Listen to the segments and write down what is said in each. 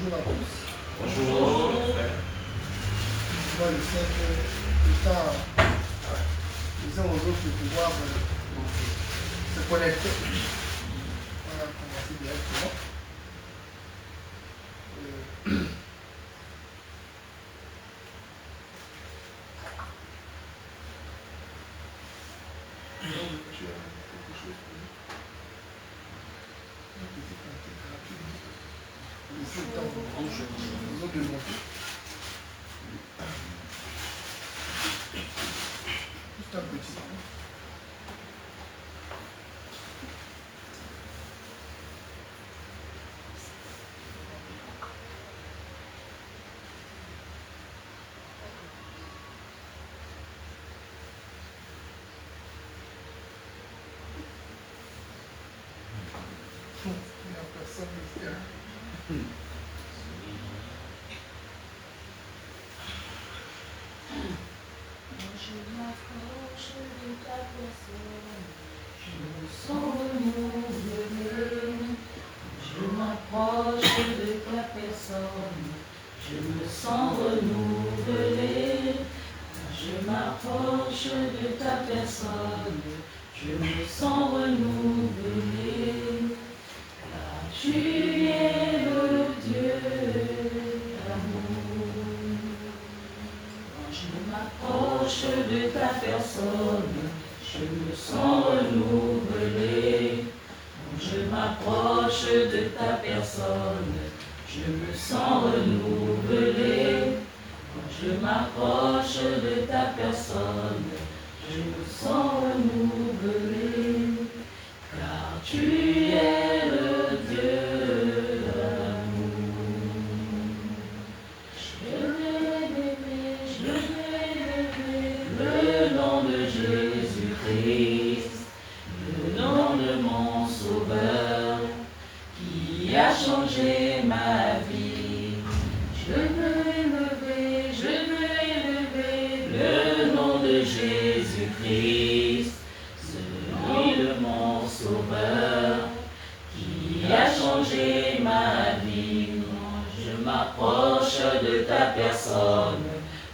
Bonjour à tous. Bonjour. Je vois le fait que le temps les uns aux autres de pouvoir se connecter. On va commencer directement. Tu as quelque chose pour nous? Un petit cantique rapide. Laissez le temps aux autres de monter. Juste un petit. Il n'y a personne mystère. Je m'approche de ta personne, je me sens renouvelé. Je m'approche de ta personne, je me sens renouvelé. Je m'approche de ta personne, je me sens renouvelé. Car tu es le Dieu d'amour. Je m'approche de ta personne, je me sens renouvelé. Je m'approche de ta personne, je me sens renouvelé. Je m'approche de ta personne, je me sens renouvelé. Car tu es le Dieu d'amour. Je vais aimer, je vais aimer le nom de Jésus-Christ, le nom de mon Sauveur, qui a changé ma vie. Je veux élever le nom de Jésus-Christ, celui de mon Sauveur, qui a changé ma vie. Je m'approche de ta personne,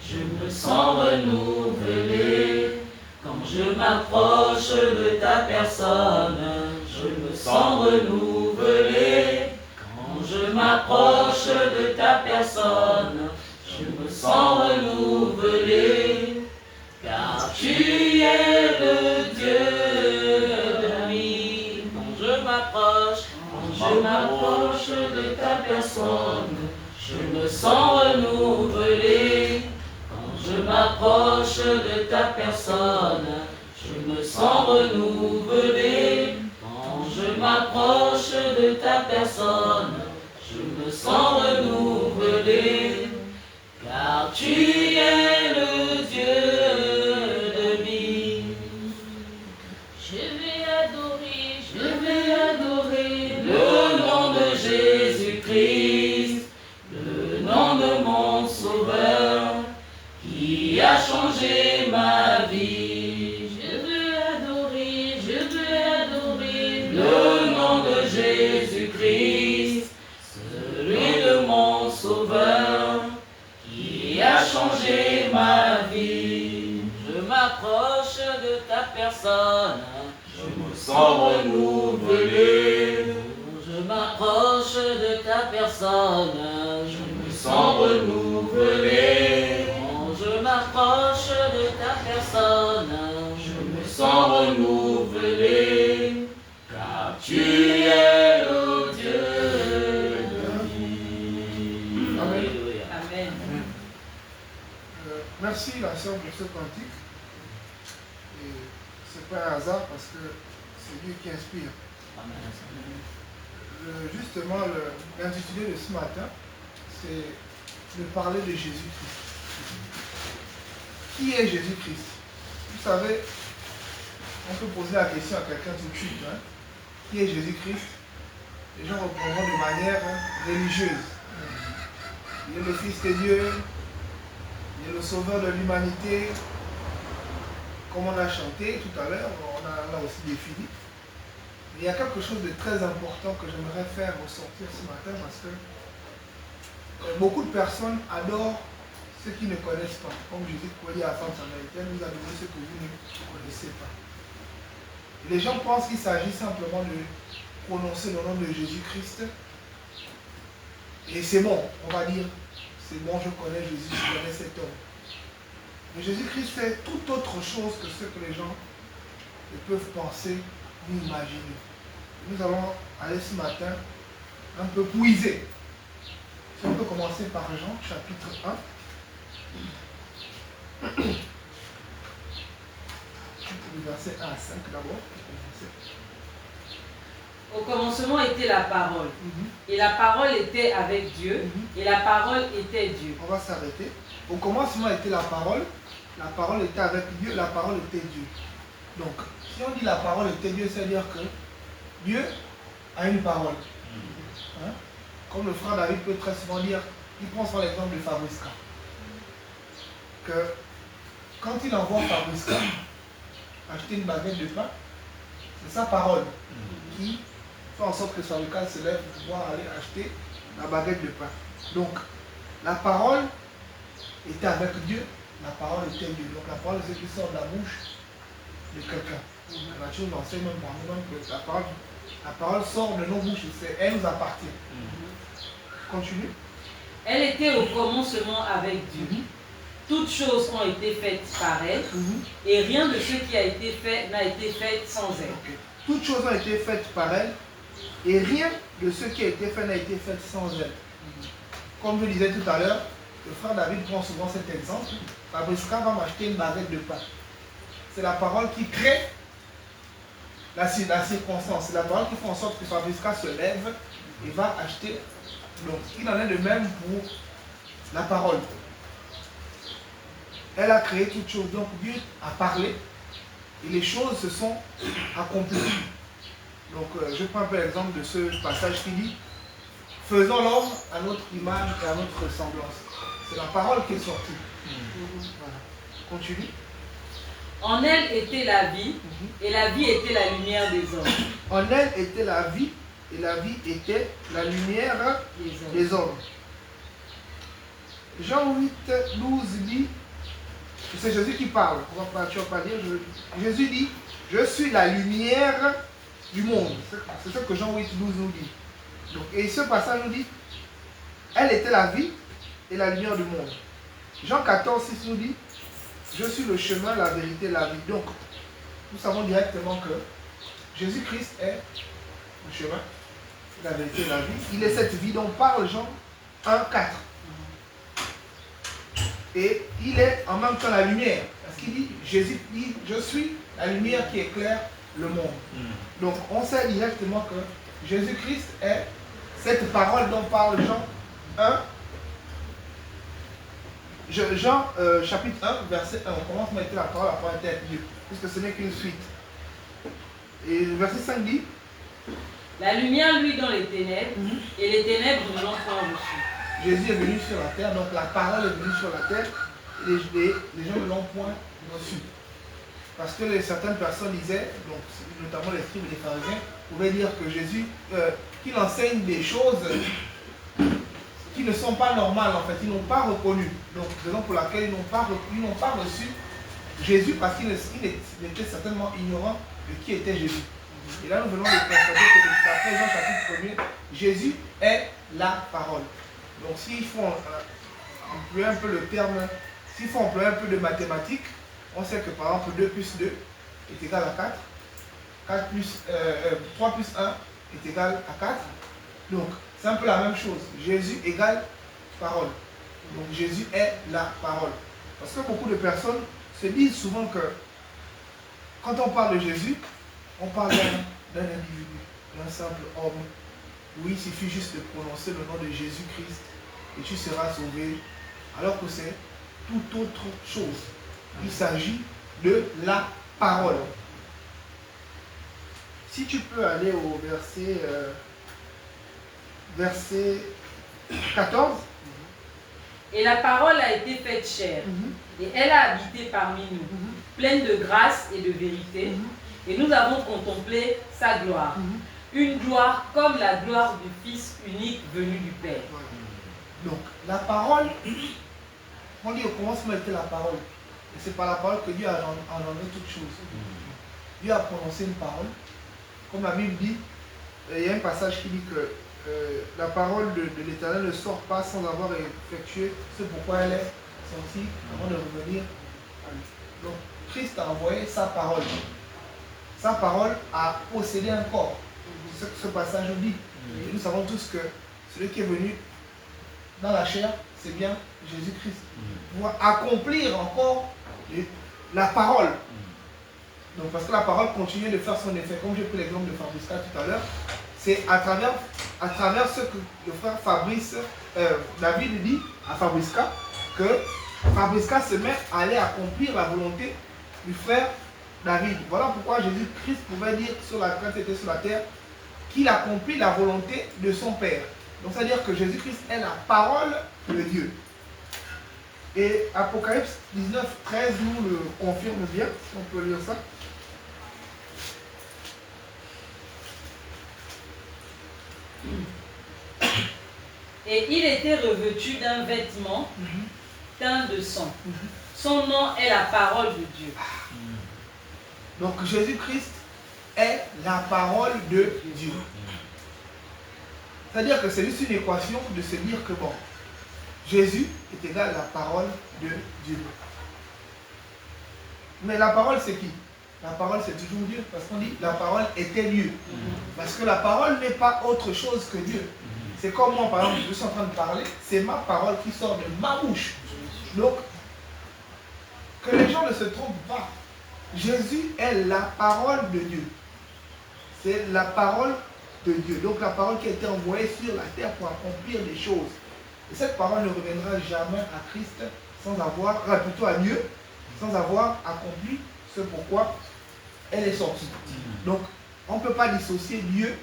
je me sens renouvelé. Quand je m'approche de ta personne, je me sens renouvelé. Quand je m'approche de ta personne, je me sens renouvelé. Car tu es le Dieu de vie. Quand je m'approche de ta personne, je me sens renouvelé. Quand je m'approche de ta personne, je me sens renouvelé. Quand je m'approche de ta personne, je me sens renouvelé. Car tu es le Dieu de vie. Je vais adorer le nom de Jésus-Christ, le nom de mon Sauveur, qui a changé ma vie. Je veux adorer le nom de Jésus-Christ, celui de mon Sauveur, qui a changé ma vie. Je m'approche de ta personne, je me sens renouvelé. Je m'approche de ta personne, je me sens renouvelé. Quand je m'approche de ta personne, je me sens renouvelé. Car tu es le Dieu de vie. Alléluia. Amen. Merci la sœur pour ce cantique. Et c'est pas un hasard parce que c'est Dieu qui inspire. Justement, l'intitulé de ce matin, c'est de parler de Jésus-Christ. Qui est Jésus-Christ? Vous savez, on peut poser la question à quelqu'un tout de suite. Hein? Qui est Jésus-Christ? Les gens répondront de manière religieuse. Il est le Fils de Dieu, il est le Sauveur de l'humanité. Comme on a chanté tout à l'heure, on a aussi défini. Mais il y a quelque chose de très important que j'aimerais faire ressortir ce matin parce que beaucoup de personnes adorent ceux qui ne connaissent pas. Comme Jésus pouvait dire à la femme samaritaine, vous adorez ceux que vous ne connaissez pas. Et les gens pensent qu'il s'agit simplement de prononcer le nom de Jésus-Christ. Et c'est bon, on va dire, c'est bon, je connais Jésus, je connais cet homme. Mais Jésus-Christ fait tout autre chose que ce que les gens ne peuvent penser ni imaginer. Nous allons aller ce matin un peu puiser. Si on peut commencer par Jean, chapitre 1. Du verset 1 à 5 d'abord. Au commencement était la parole. Et la parole était avec Dieu. Et la parole était Dieu. On va s'arrêter. Au commencement était la parole était avec Dieu, la parole était Dieu. Donc, si on dit la parole était Dieu, c'est-à-dire que Dieu a une parole. Hein? Comme le frère David peut très souvent dire, il prend souvent l'exemple de Fabriska. Que quand il envoie Fabriska acheter une baguette de pain, c'est sa parole qui fait en sorte que Fabriska se lève pour pouvoir aller acheter la baguette de pain. Donc, la parole était avec Dieu, la parole était Dieu. Donc la parole c'est ce qui sort de la bouche de quelqu'un. La nature nous enseigne même par nous-mêmes que la parole sort de nos bouches, elle nous appartient. Continue. Elle était au commencement avec Dieu. Toutes choses ont été faites par elle, et rien de ce qui a été fait n'a été fait sans elle. Okay. Toutes choses ont été faites par elle, et rien de ce qui a été fait n'a été fait sans elle. Comme je disais tout à l'heure, le frère David prend souvent cet exemple. Fabriska va m'acheter une baguette de pain. C'est la parole qui crée la circonstance. C'est la parole qui fait en sorte que Fabriska se lève et va acheter. Donc, il en est de même pour la parole. Elle a créé toutes choses. Donc, Dieu a parlé et les choses se sont accomplies. Donc, je prends un peu l'exemple de ce passage qui dit « Faisons l'homme à notre image et à notre ressemblance ». C'est la parole qui est sortie. Voilà. Continue. En elle était la vie, et la vie était la lumière des hommes. En elle était la vie, et la vie était la lumière des hommes. Jean 8, 12 dit, c'est Jésus qui parle, tu vas pas dire, Jésus dit, je suis la lumière du monde. C'est ce que Jean 8, 12 nous dit. Donc, et ce passage nous dit, elle était la vie et la lumière du monde. Jean 14, 6 nous dit, je suis le chemin, la vérité, la vie. Donc, nous savons directement que Jésus-Christ est le chemin, la vérité, la vie. Il est cette vie dont parle Jean 1, 4. Et il est en même temps la lumière. Parce qu'il dit, Jésus dit, je suis la lumière qui éclaire le monde. Donc, on sait directement que Jésus-Christ est cette parole dont parle Jean 1. Jean chapitre 1, verset 1, on commence à mettre la parole était avec Dieu, puisque ce n'est qu'une suite. Et le verset 5 dit, la lumière lui dans les ténèbres, et les ténèbres ne l'ont point reçu. Jésus est venu sur la terre, donc la parole est venue sur la terre, et les gens ne l'ont point reçu. Parce que certaines personnes disaient, donc, notamment les scribes et les pharisiens, pouvaient dire que Jésus, qu'il enseigne des choses qui ne sont pas normales en fait, ils n'ont pas reconnu. Donc, raison pour laquelle ils n'ont pas reçu Jésus parce qu'ils étaient certainement ignorants de qui était Jésus. Et là, nous venons de constater que d'après Jean chapitre 1er, Jésus est la parole. Donc, s'il faut employer un peu le terme, s'il faut employer un peu de mathématiques, on sait que par exemple 2 plus 2 est égal à 4, 3 plus 1 est égal à 4. Donc, c'est un peu la même chose. Jésus égale parole. Donc Jésus est la parole. Parce que beaucoup de personnes se disent souvent que quand on parle de Jésus, on parle d'un individu, d'un simple homme, où il suffit juste de prononcer le nom de Jésus-Christ et tu seras sauvé. Alors que c'est tout autre chose. Il s'agit de la parole. Si tu peux aller au verset 14. Et la parole a été faite chair, et elle a habité parmi nous, pleine de grâce et de vérité, et nous avons contemplé sa gloire. Une gloire comme la gloire du Fils unique venu du Père. Donc, la parole, on dit au commencement était la parole. Et c'est par la parole que Dieu a engendré toutes choses. Dieu a prononcé une parole. Comme la Bible dit, il y a un passage qui dit que la parole de l'Éternel ne sort pas sans avoir effectué ce pourquoi elle est sortie avant de revenir à lui. Donc, Christ a envoyé sa parole. Sa parole a possédé un corps. C'est ce que ce passage nous dit. Et nous savons tous que celui qui est venu dans la chair, c'est bien Jésus-Christ. Pour accomplir encore la parole. Donc, parce que la parole continue de faire son effet. Comme j'ai pris l'exemple de Fabrice tout à l'heure, c'est à travers ce que le frère David dit à Fabrice que Fabrice se met à aller accomplir la volonté du frère David. Voilà pourquoi Jésus-Christ pouvait dire quand il était sur la terre qu'il accomplit la volonté de son Père. Donc, c'est-à-dire que Jésus-Christ est la parole de Dieu. Et Apocalypse 19, 13 nous le confirme bien, si on peut lire ça. Et il était revêtu d'un vêtement teint de sang. Son nom est la parole de Dieu. Donc Jésus-Christ est la parole de Dieu. C'est-à-dire que c'est juste une équation de se dire que bon, Jésus est égal à la parole de Dieu. Mais la parole c'est qui? La parole c'est toujours Dieu, parce qu'on dit la parole était Dieu. Parce que la parole n'est pas autre chose que Dieu. C'est comme moi par exemple, je suis en train de parler, c'est ma parole qui sort de ma bouche. Donc, que les gens ne se trompent pas. Jésus est la parole de Dieu. C'est la parole de Dieu. Donc la parole qui a été envoyée sur la terre pour accomplir des choses. Et cette parole ne reviendra jamais à Christ sans avoir, plutôt à Dieu, sans avoir accompli ce pourquoi elle est sortie. Donc on ne peut pas dissocier Dieu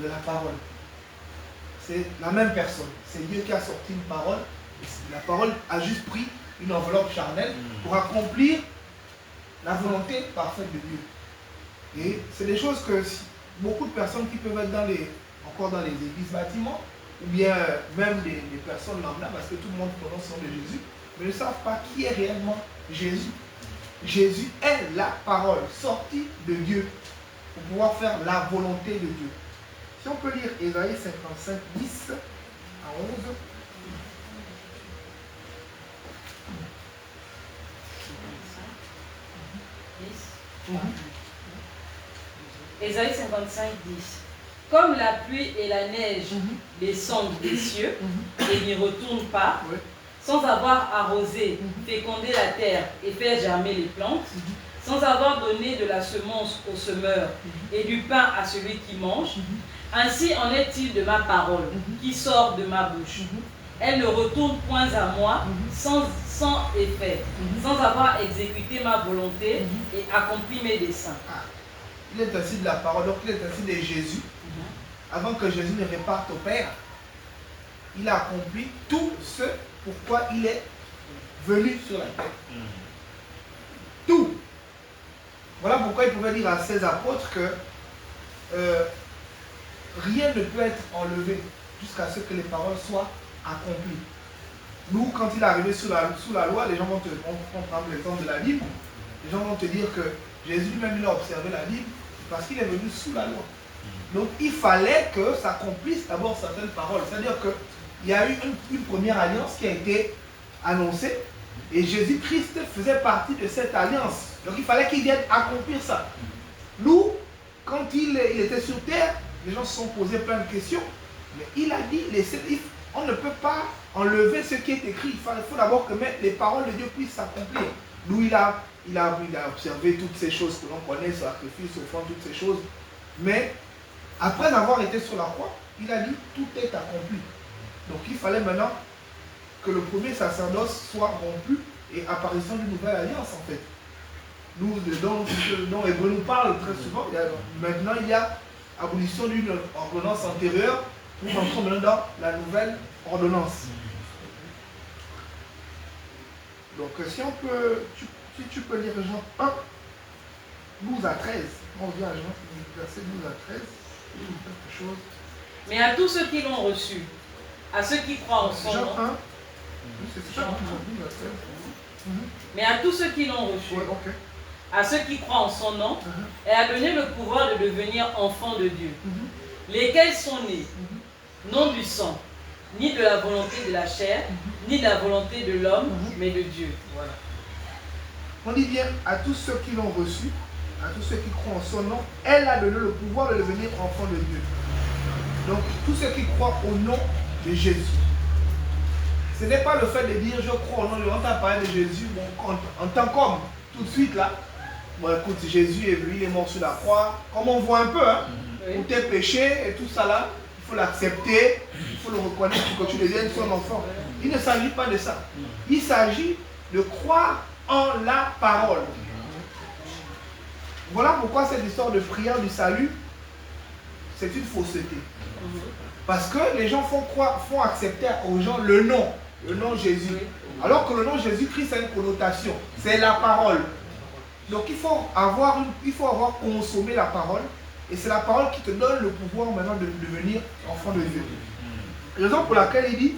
de la parole. C'est la même personne. C'est Dieu qui a sorti une parole. Et la parole a juste pris une enveloppe charnelle pour accomplir la volonté parfaite de Dieu. Et c'est des choses que beaucoup de personnes qui peuvent être encore dans les églises bâtiments, ou bien même des personnes lambda, parce que tout le monde prononce le nom de Jésus, mais ne savent pas qui est réellement Jésus. Jésus est la parole sortie de Dieu pour pouvoir faire la volonté de Dieu. Si on peut lire Ésaïe 55, 10 à 11. Ésaïe 55, 10. Comme la pluie et la neige descendent des cieux et n'y retournent pas, sans avoir arrosé, fécondé la terre et fait germer les plantes, sans avoir donné de la semence au semeur et du pain à celui qui mange, ainsi en est-il de ma parole qui sort de ma bouche. Elle ne retourne point à moi sans effet, sans avoir exécuté ma volonté et accompli mes desseins. Il est ainsi de la parole, donc il est ainsi de Jésus. Avant que Jésus ne reparte au Père, il a accompli tout ce pourquoi il est venu sur la terre. Tout. Voilà pourquoi il pouvait dire à ses apôtres que rien ne peut être enlevé jusqu'à ce que les paroles soient accomplies. Nous, quand il est arrivé sous la loi, les gens vont prendre l'exemple de la Bible, les gens vont te dire que Jésus lui-même il a observé la Bible parce qu'il est venu sous la loi. Donc il fallait que s'accomplissent d'abord certaines paroles. C'est-à-dire qu'il y a eu une première alliance qui a été annoncée et Jésus-Christ faisait partie de cette alliance. Donc il fallait qu'il vienne accomplir ça. Nous, quand il était sur terre, les gens se sont posés plein de questions, mais il a dit, on ne peut pas enlever ce qui est écrit. Il faut d'abord que les paroles de Dieu puissent s'accomplir. Nous, il a observé toutes ces choses que l'on connaît, sacrifice, offrande, toutes ces choses. Mais après avoir été sur la croix, il a dit tout est accompli. Donc il fallait maintenant que le premier sacerdoce soit rompu et apparition d'une nouvelle alliance en fait. Nous, dont Hébreu nous parle très souvent, maintenant il y a abolition d'une ordonnance antérieure pour entrer maintenant dans la nouvelle ordonnance. Donc si on peut, si tu peux lire Jean 1, 12 à 13, on revient à Jean, verset 12 à 13, quelque chose. Mais à tous ceux qui l'ont reçu, À ceux qui croient en son nom. Mais à tous ceux qui l'ont reçu. À ceux qui croient en son nom. Et a donné le pouvoir de devenir enfants de Dieu. Lesquels sont nés, non du sang, ni de la volonté de la chair, ni de la volonté de l'homme, mais de Dieu. Voilà. On dit bien à tous ceux qui l'ont reçu, à tous ceux qui croient en son nom, elle a donné le pouvoir de devenir enfants de Dieu. Donc, tous ceux qui croient au nom de Jésus. Ce n'est pas le fait de dire je crois au nom de Jésus, on t'a parlé de Jésus, bon, en tant qu'homme, tout de suite là. Bon, écoute, Jésus est venu, il est mort sur la croix, comme on voit un peu, hein, pour tes péchés et tout ça là, il faut l'accepter, il faut le reconnaître pour que tu deviennes son enfant. Il ne s'agit pas de ça. Il s'agit de croire en la parole. Voilà pourquoi cette histoire de prière du salut, c'est une fausseté. Parce que les gens font accepter aux gens le nom Jésus. Alors que le nom Jésus-Christ a une connotation, c'est la parole. Donc il faut avoir consommé la parole, et c'est la parole qui te donne le pouvoir maintenant de devenir enfant de Dieu. Raison pour laquelle il dit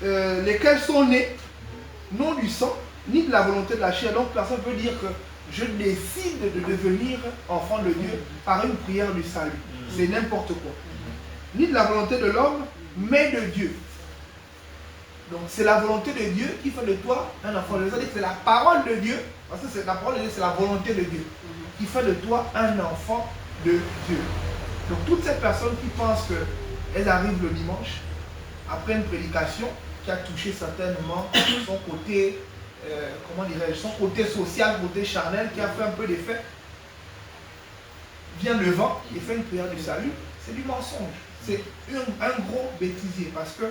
lesquels sont nés, non du sang, ni de la volonté de la chair. Donc personne ne peut dire que je décide de devenir enfant de Dieu par une prière du salut. C'est n'importe quoi. Ni de la volonté de l'homme, mais de Dieu. Donc c'est la volonté de Dieu qui fait de toi un enfant de Dieu. C'est-à-dire que c'est la parole de Dieu, parce que la parole de Dieu, c'est la volonté de Dieu, qui fait de toi un enfant de Dieu. Donc toutes ces personnes qui pensent qu'elles arrivent le dimanche, après une prédication qui a touché certainement son côté, comment dirais-je, son côté social, côté charnel, qui a fait un peu d'effet, vient le vent et fait une prière du salut, c'est du mensonge. C'est un gros bêtisier, parce que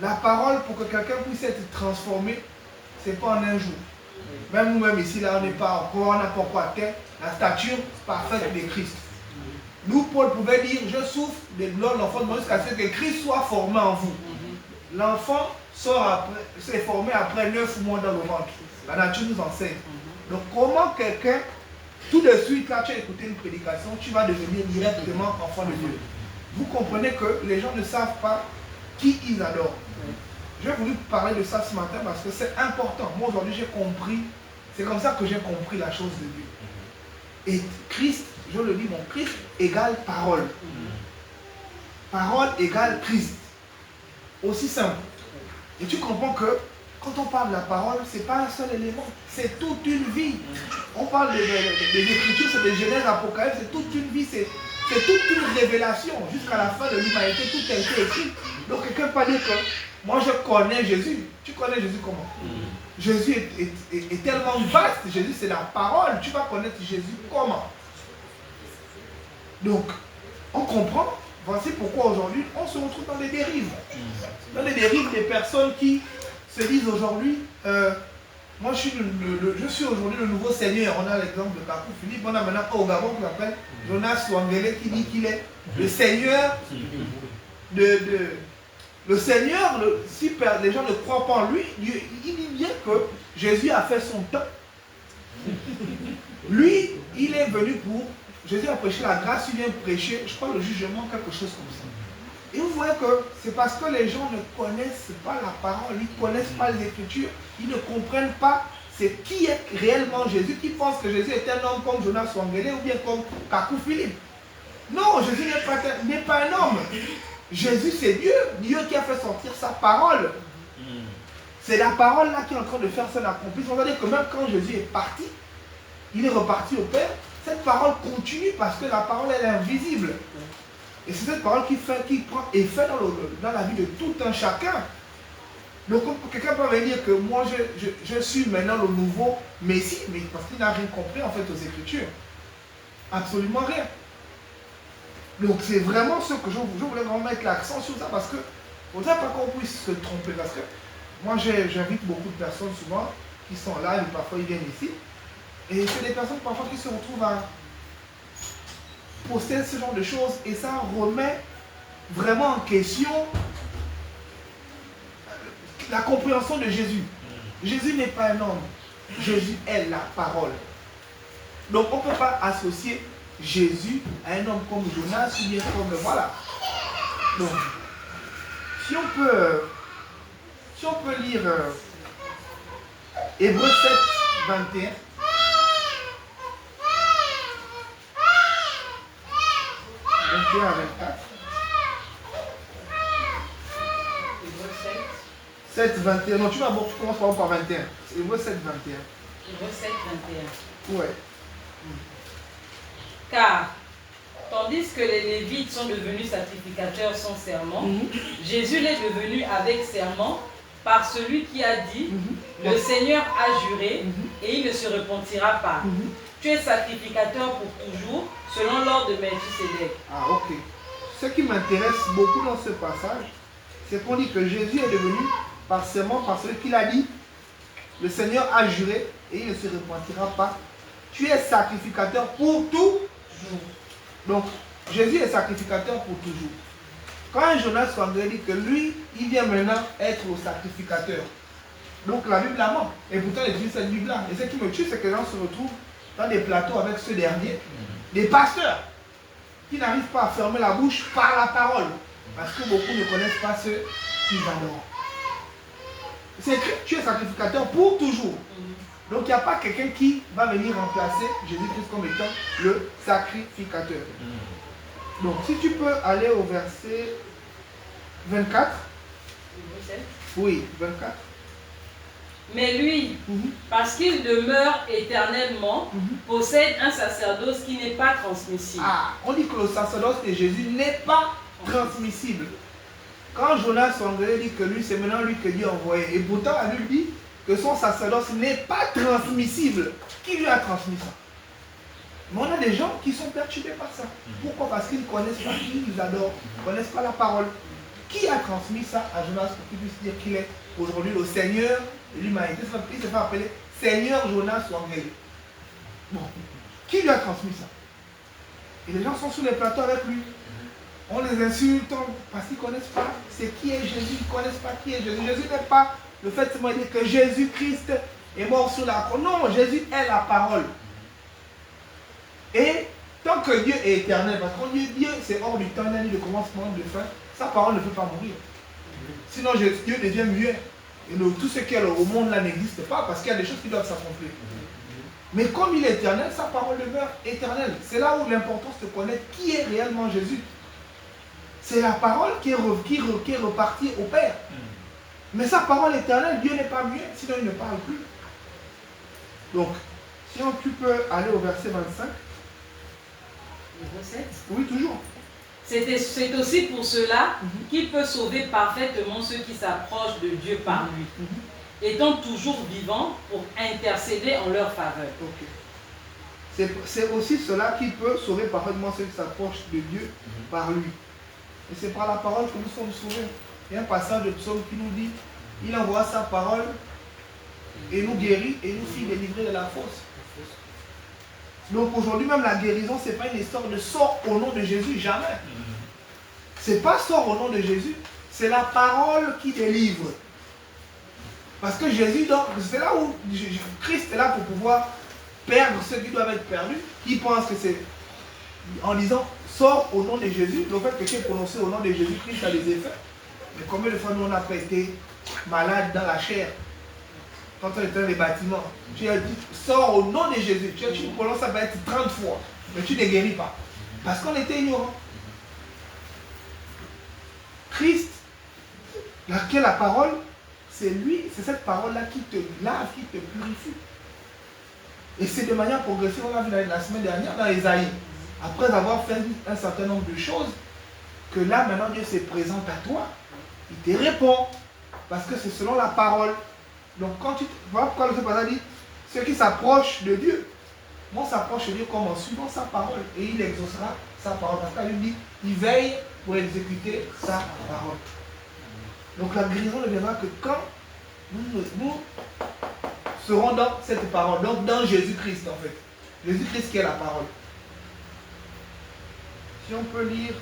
la parole, pour que quelqu'un puisse être transformé, c'est pas en un jour. Même nous-mêmes ici, là, on n'est pas encore, on n'a pas encore atteint la stature parfaite de Christ. Nous, Paul pouvait dire, je souffre de l'homme, l'enfant de Moïse, jusqu'à ce que Christ soit formé en vous. L'enfant s'est formé après 9 mois dans le ventre. La nature nous enseigne. Donc comment quelqu'un, tout de suite, là, tu as écouté une prédication, tu vas devenir directement enfant de Dieu. Vous comprenez que les gens ne savent pas qui ils adorent. J'ai voulu parler de ça ce matin parce que c'est important. Moi aujourd'hui j'ai compris, c'est comme ça que j'ai compris la chose de Dieu. Et Christ, je le dis, mon Christ égale parole. Parole égale Christ. Aussi simple. Et tu comprends que quand on parle de la parole, ce n'est pas un seul élément, c'est toute une vie. On parle des Écritures, c'est des Genèse, Apocalypse, c'est toute une vie, c'est toute une révélation. Jusqu'à la fin de l'humanité, tout a été écrit. Donc quelqu'un peut dire que moi je connais Jésus. Tu connais Jésus comment? Jésus est tellement vaste. Jésus c'est la parole. Tu vas connaître Jésus comment? Donc, on comprend. Voici pourquoi aujourd'hui on se retrouve dans des dérives. Dans des dérives des personnes qui se disent aujourd'hui, moi je suis aujourd'hui le nouveau Seigneur. On a l'exemple de Kakou Philippe. On a maintenant au Gabon qui s'appelle Jonas Swangele qui dit qu'il est le Seigneur le Seigneur, si les gens ne croient pas en lui, il dit bien que Jésus a fait son temps. Lui, il est venu pour... Jésus a prêché la grâce, il vient prêcher, je crois, le jugement, quelque chose comme ça. Et vous voyez que c'est parce que les gens ne connaissent pas la parole, ils ne connaissent pas les Écritures, ils ne comprennent pas c'est qui est réellement Jésus, qui pense que Jésus est un homme comme Jonas Swangele ou bien comme Kakou Philippe. Non, Jésus n'est pas un homme. Jésus c'est Dieu, Dieu qui a fait sortir sa parole. C'est la parole là qui est en train de faire son accomplissement. On va dire que même quand Jésus est parti, il est reparti au Père, cette parole continue parce que la parole elle est invisible. Et c'est cette parole qui prend effet dans la vie de tout un chacun. Donc quelqu'un peut me dire que moi je suis maintenant le nouveau Messie, mais parce qu'il n'a rien compris en fait aux Écritures. Absolument rien. Donc c'est vraiment ce que je voulais vraiment mettre l'accent sur ça parce que on ne sait pas qu'on puisse se tromper parce que moi j'invite beaucoup de personnes souvent qui sont là et parfois ils viennent ici et c'est des personnes parfois qui se retrouvent à poster ce genre de choses et ça remet vraiment en question la compréhension de Jésus. Jésus n'est pas un homme, Jésus est la parole. Donc on ne peut pas associer Jésus à un homme comme Jonas ou bien comme voilà. Donc, si on peut lire Hébreux 7, 21. À 24. 7, 21. Non, tu commences par 21. Hébreux 7, 21. Hébreux 7, 21. Ouais. Car, tandis que les Lévites sont devenus sacrificateurs sans serment, Jésus l'est devenu avec serment par celui qui a dit, le Seigneur a juré et il ne se repentira pas. Tu es sacrificateur pour toujours, selon l'ordre de Melchisédek. Ah, ok. Ce qui m'intéresse beaucoup dans ce passage, c'est qu'on dit que Jésus est devenu par serment, par celui qui l'a dit, le Seigneur a juré et il ne se repentira pas. Tu es sacrificateur pour toujours. Donc, Jésus est sacrificateur pour toujours. Quand Jonas Wangele dit que lui, il vient maintenant être le sacrificateur. Donc la Bible la ment. Et pourtant, il utilise cette Bible-là. Et ce qui me tue, c'est que les gens se retrouvent dans des plateaux avec ce dernier, des pasteurs qui n'arrivent pas à fermer la bouche par la parole. Parce que beaucoup ne connaissent pas ce qu'ils adorent. C'est écrit, tu es sacrificateur pour toujours. Donc il n'y a pas quelqu'un qui va venir remplacer Jésus-Christ comme étant le sacrificateur. Donc si tu peux aller au verset 24. Oui, 24. Mais lui, parce qu'il demeure éternellement, possède un sacerdoce qui n'est pas transmissible. Ah, on dit que le sacerdoce de Jésus n'est pas transmissible. Quand Jonas Wangele dit que lui, c'est maintenant lui que Dieu a envoyé. Et pourtant, la Bible dit que son sacerdoce n'est pas transmissible. Qui lui a transmis ça? Mais on a des gens qui sont perturbés par ça. Pourquoi? Parce qu'ils ne connaissent pas qui ils adorent, ils ne connaissent pas la parole. Qui a transmis ça à Jonas pour qu'il puisse dire qu'il est aujourd'hui le Seigneur de l'humanité? Il se fait appeler Seigneur Jonas Wangele. Bon, qui lui a transmis ça? Et les gens sont sur les plateaux avec lui. On les insulte parce qu'ils ne connaissent pas c'est qui est Jésus, ils ne connaissent pas qui est Jésus. Jésus n'est pas le fait de dire que Jésus-Christ est mort sur la croix. Non, Jésus est la parole. Et tant que Dieu est éternel, parce qu'on dit Dieu c'est hors du temps, il n'a ni de commencement, ni de fin, sa parole ne peut pas mourir. Sinon Dieu devient muet. Et tout ce qui est au monde là n'existe pas parce qu'il y a des choses qui doivent s'accomplir. Mais comme il est éternel, sa parole demeure éternelle. C'est là où l'importance de connaître qui est réellement Jésus. C'est la parole qui est repartie au Père. Mais sa parole éternelle, Dieu n'est pas muet, sinon il ne parle plus. Donc, si tu peux aller au verset 25. Oui, toujours. C'est aussi pour cela qu'il peut sauver parfaitement ceux qui s'approchent de Dieu par lui, étant toujours vivant pour intercéder en leur faveur. Okay. C'est aussi cela qui peut sauver parfaitement ceux qui s'approchent de Dieu par lui. Et c'est par la parole que nous sommes sauvés. Il y a un passage de psaume qui nous dit, il envoie sa parole et nous guérit et nous fit délivrer de la fosse. Donc aujourd'hui même la guérison, ce n'est pas une histoire de sort au nom de Jésus, jamais. Ce n'est pas sort au nom de Jésus, c'est la parole qui délivre. Parce que Jésus, c'est là où Christ est là pour pouvoir perdre ceux qui doivent être perdus, qui pensent que c'est en disant sort au nom de Jésus, le fait que tu es prononcé au nom de Jésus-Christ a des effets. Mais combien de fois nous on n'a pas été malades dans la chair? Quand on était dans les bâtiments, tu as dit, sors au nom de Jésus. Tu prononces ça va être 30 fois, mais tu ne guéris pas. Parce qu'on était ignorants. Christ, laquelle la parole, c'est lui, c'est cette parole-là qui te lave, qui te purifie. Et c'est de manière progressive, on a vu la semaine dernière dans Ésaïe, après avoir fait un certain nombre de choses, que là maintenant Dieu se présente à toi, il te répond, parce que c'est selon la parole. Donc quand tu vois pourquoi le passage dit, ceux qui s'approchent de Dieu, on s'approche de Dieu comme en suivant sa parole, et il exaucera sa parole. Parce qu'il dit, il veille pour exécuter sa parole. Donc la guérison ne viendra que quand nous serons dans cette parole, donc dans Jésus-Christ en fait. Jésus-Christ qui est la parole. Si on peut lire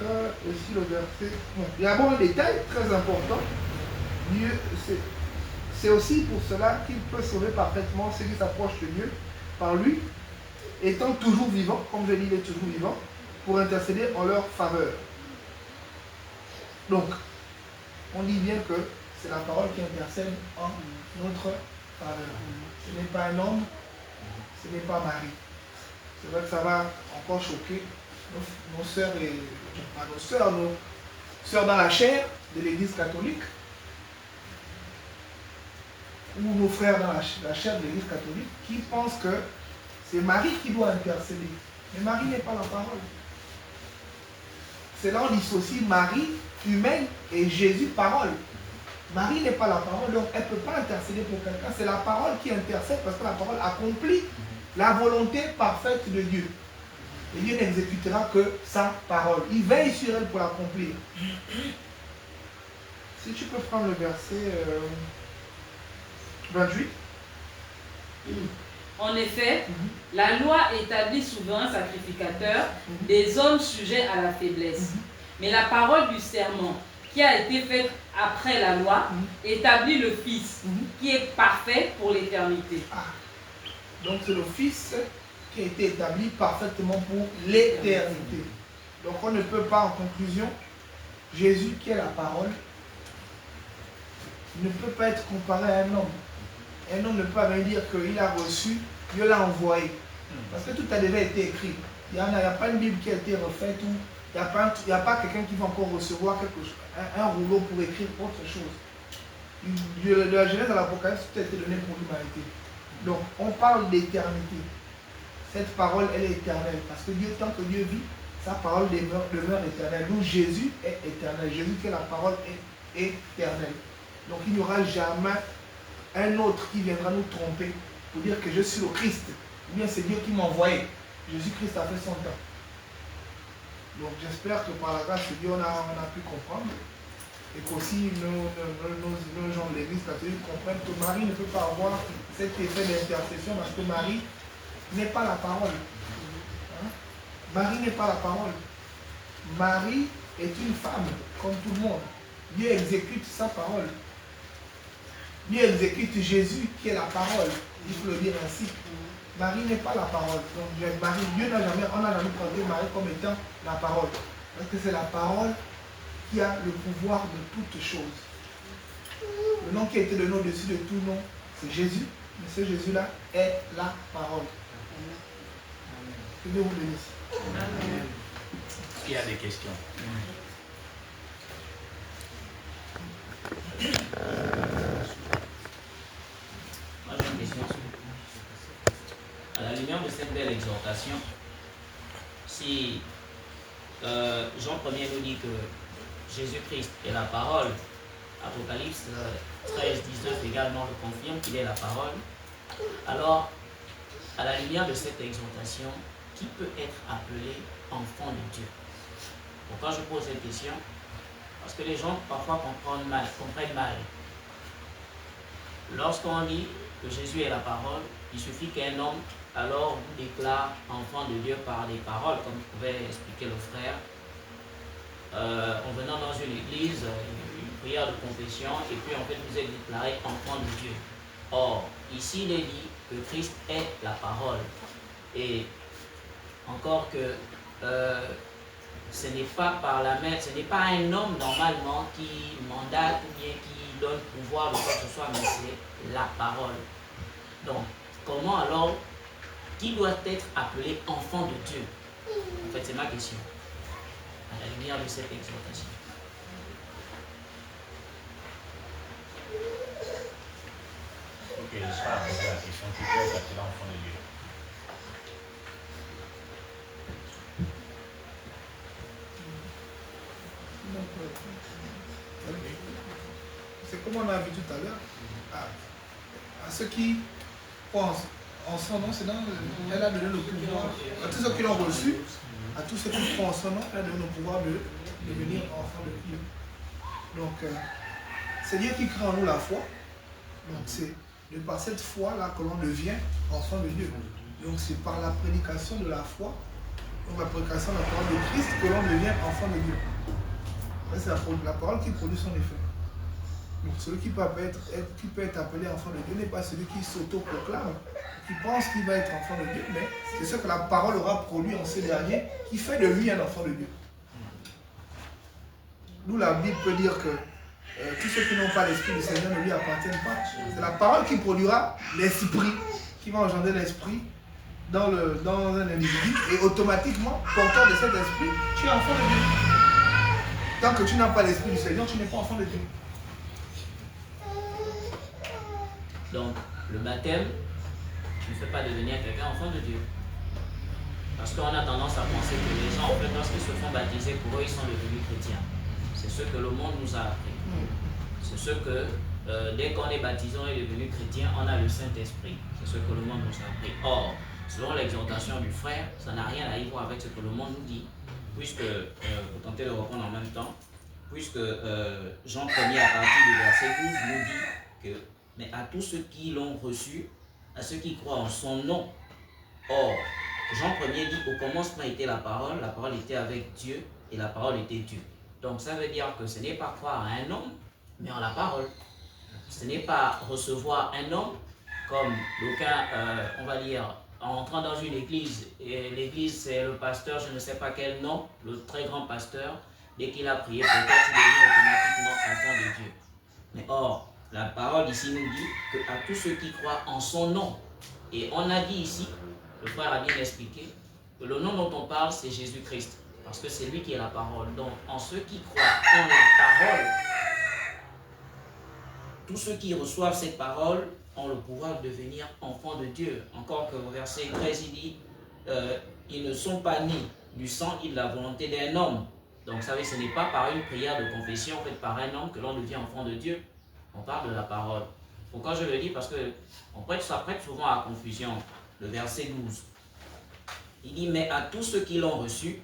aussi le verset. Bon, il y a un détail très important. Dieu, c'est aussi pour cela qu'il peut sauver parfaitement ceux qui s'approchent de Dieu par lui, étant toujours vivant, comme je dis, il est toujours vivant, pour intercéder en leur faveur. Donc, on dit bien que c'est la parole qui intercède en notre faveur. Ce n'est pas un homme, ce n'est pas Marie. C'est vrai que ça va encore choquer nos sœurs nos sœurs dans la chair de l'Église catholique, ou nos frères dans la chair de l'Église catholique, qui pensent que c'est Marie qui doit intercéder. Mais Marie n'est pas la parole. C'est là on dissocie Marie humaine et Jésus parole. Marie n'est pas la parole, donc elle ne peut pas intercéder pour quelqu'un. C'est la parole qui intercède parce que la parole accomplit la volonté parfaite de Dieu. Et Dieu n'exécutera que sa parole. Il veille sur elle pour l'accomplir. Si tu peux prendre le verset 28. En effet, la loi établit souverain sacrificateur des hommes sujets à la faiblesse. Mais la parole du serment qui a été faite après la loi établit le Fils qui est parfait pour l'éternité. Donc c'est le Fils qui a été établi parfaitement pour l'éternité. Donc on ne peut pas, en conclusion, Jésus qui est la parole ne peut pas être comparé à un homme. Un homme ne peut pas dire qu'il a reçu, Dieu l'a envoyé. Parce que tout a déjà été écrit. Il n'y a pas une Bible qui a été refaite ou il n'y a pas quelqu'un qui va encore recevoir quelque chose, un rouleau pour écrire autre chose. De la Genèse à l'Apocalypse, tout a été donné pour l'humanité. Donc on parle d'éternité. Cette parole, elle est éternelle. Parce que Dieu, tant que Dieu vit, sa parole demeure éternelle. Nous, Jésus est éternel. Jésus qui est la parole est éternelle. Donc il n'y aura jamais un autre qui viendra nous tromper pour dire que je suis le Christ. Ou bien c'est Dieu qui m'a envoyé. Jésus-Christ a fait son temps. Donc j'espère que par la grâce de Dieu, on a pu comprendre. Et qu'aussi nos gens de l'Église catholique comprennent que Marie ne peut pas avoir cet effet d'intercession parce que Marie n'est pas la parole. Hein? Marie n'est pas la parole. Marie est une femme, comme tout le monde. Dieu exécute sa parole. Dieu exécute Jésus qui est la parole. Il faut le dire ainsi. Marie n'est pas la parole. Donc Marie, on n'a jamais présenté Marie comme étant la parole. Parce que c'est la parole qui a le pouvoir de toutes choses. Le nom qui a été donné au-dessus de tout nom, c'est Jésus. Mais ce Jésus-là est la parole. Que Dieu vous bénisse. Est-ce qu'il y a des questions? Moi j'ai une question. À la lumière de cette belle exhortation, si Jean 1er nous dit que Jésus-Christ est la parole, Apocalypse 13, 19 également le confirme qu'il est la parole, alors à la lumière de cette exhortation, qui peut être appelé enfant de Dieu? Pourquoi je pose cette question? Parce que les gens parfois comprennent mal. Lorsqu'on dit que Jésus est la parole, il suffit qu'un homme alors vous déclare enfant de Dieu par des paroles, comme pouvait expliquer le frère, en venant dans une église, une prière de confession, et puis en fait vous êtes déclaré enfant de Dieu. Or, ici il est dit que Christ est la parole. Et encore que ce n'est pas par la main, ce n'est pas un homme normalement qui mandate ou bien qui donne pouvoir de quoi que ce soit, mais c'est la parole. Donc, comment alors, qui doit être appelé enfant de Dieu? En fait, c'est ma question, à la lumière de cette exhortation. Ok, je vais poser la question, qui peut être appelé enfant de Dieu? C'est comme on a vu tout à l'heure, à ceux qui pensent en son nom, c'est dans elle a donné le pouvoir, à tous ceux qui l'ont reçu, à tous ceux qui croient en son nom, elle a donné le pouvoir de devenir enfant de Dieu. Donc, c'est Dieu qui crée en nous la foi. Donc, c'est de par cette foi-là que l'on devient enfant de Dieu. Donc, c'est par la prédication de la foi, donc la prédication de la parole de Christ, que l'on devient enfant de Dieu. C'est la parole qui produit son effet. Donc celui qui peut être appelé enfant de Dieu n'est pas celui qui s'auto-proclame, qui pense qu'il va être enfant de Dieu, mais c'est ce que la parole aura produit en ces derniers, qui fait de lui un enfant de Dieu. D'où la Bible peut dire que tous ceux qui n'ont pas l'Esprit du Seigneur ne lui appartiennent pas. C'est la parole qui produira l'Esprit, qui va engendrer l'Esprit dans un individu. Et automatiquement, porteur de cet Esprit, tu es enfant de Dieu. Tant que tu n'as pas l'Esprit du Seigneur, tu n'es pas enfant de Dieu. Donc, le baptême ne fait pas devenir quelqu'un enfant de Dieu. Parce qu'on a tendance à penser que les gens, en fait, lorsqu'ils se font baptiser, pour eux, ils sont devenus chrétiens. C'est ce que le monde nous a appris. C'est ce que, dès qu'on est baptisé, on est devenu chrétien, on a le Saint-Esprit. C'est ce que le monde nous a appris. Or, selon l'exhortation du frère, ça n'a rien à y voir avec ce que le monde nous dit. Puisque, pour tenter de reprendre en même temps, puisque Jean 1er à partir du verset 12 nous dit que, mais à tous ceux qui l'ont reçu, à ceux qui croient en son nom. Or, Jean 1er dit, au commencement était la parole était avec Dieu, et la parole était Dieu. Donc ça veut dire que ce n'est pas croire à un homme, mais en la parole. Ce n'est pas recevoir un homme comme d'aucuns, on va dire, en entrant dans une église, et l'église c'est le pasteur, je ne sais pas quel nom, le très grand pasteur, dès qu'il a prié, peut-être il devient automatiquement enfant de Dieu. Mais or, la parole ici nous dit que à tous ceux qui croient en son nom, et on a dit ici, le frère a bien expliqué, que le nom dont on parle c'est Jésus-Christ, parce que c'est lui qui est la parole. Donc, en ceux qui croient en la parole, tous ceux qui reçoivent cette parole ont le pouvoir de devenir enfants de Dieu. Encore que au verset 13, il dit, ils ne sont pas nés du sang et de la volonté d'un homme. Donc, vous savez, ce n'est pas par une prière de confession faite par un homme que l'on devient enfant de Dieu. On parle de la parole. Pourquoi je le dis? Parce que ça prête souvent à confusion. Le verset 12. Il dit, mais à tous ceux qui l'ont reçu,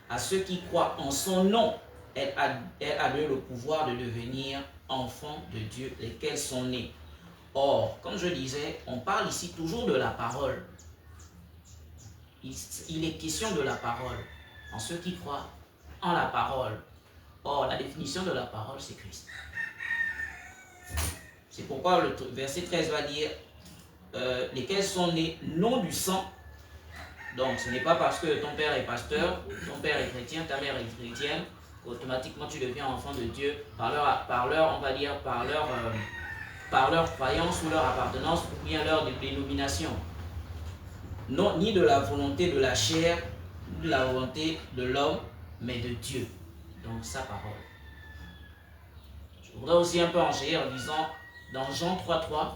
à ceux qui croient en son nom, elle a donné le pouvoir de devenir enfants de Dieu, lesquels sont nés. Or, comme je disais, on parle ici toujours de la parole. Il est question de la parole, en ceux qui croient en la parole. Or, la définition de la parole, c'est Christ. C'est pourquoi le verset 13 va dire, lesquels sont nés non du sang. Donc, ce n'est pas parce que ton père est pasteur, ton père est chrétien, ta mère est chrétienne, qu'automatiquement tu deviens enfant de Dieu par leur croyance ou leur appartenance ou bien leur dénomination. Non, ni de la volonté de la chair, ni de la volonté de l'homme, mais de Dieu. Donc, sa parole. Je voudrais aussi un peu enchaîner en disant, dans Jean 3,3,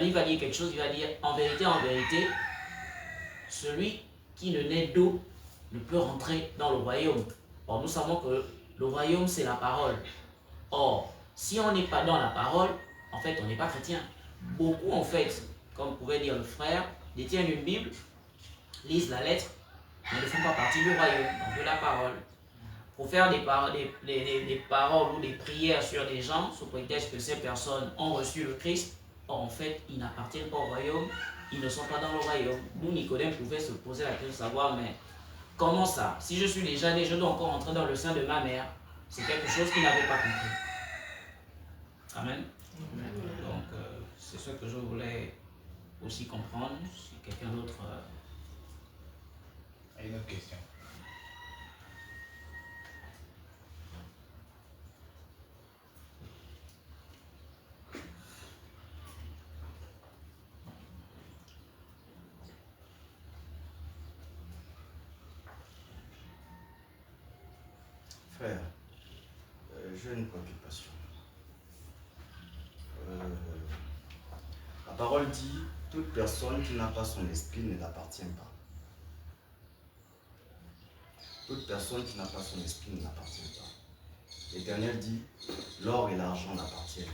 il va dire quelque chose, il va dire, en vérité, celui qui ne naît d'eau ne peut rentrer dans le royaume. Or, nous savons que le royaume, c'est la parole. Or, si on n'est pas dans la parole, en fait, on n'est pas chrétien. Beaucoup, en fait, comme pouvait dire le frère, détiennent une Bible, lisent la lettre, mais ne font pas partie du royaume, donc de la parole. Pour faire des paroles ou des prières sur des gens, sous prétexte que ces personnes ont reçu le Christ, or, en fait, ils n'appartiennent pas au royaume, ils ne sont pas dans le royaume. D'où Nicodème pouvait se poser la question de savoir, mais comment ça? Si je suis déjà né, je dois encore entrer dans le sein de ma mère. C'est quelque chose qu'il n'avait pas compris. Amen. Donc, c'est ce que je voulais aussi comprendre. Si quelqu'un d'autre... Il y a une autre question. Frère, j'ai une préoccupation. La parole dit, toute personne qui n'a pas son esprit ne l'appartient pas. Toute personne qui n'a pas son esprit ne l'appartient pas. L'Éternel dit, l'or et l'argent l'appartiennent.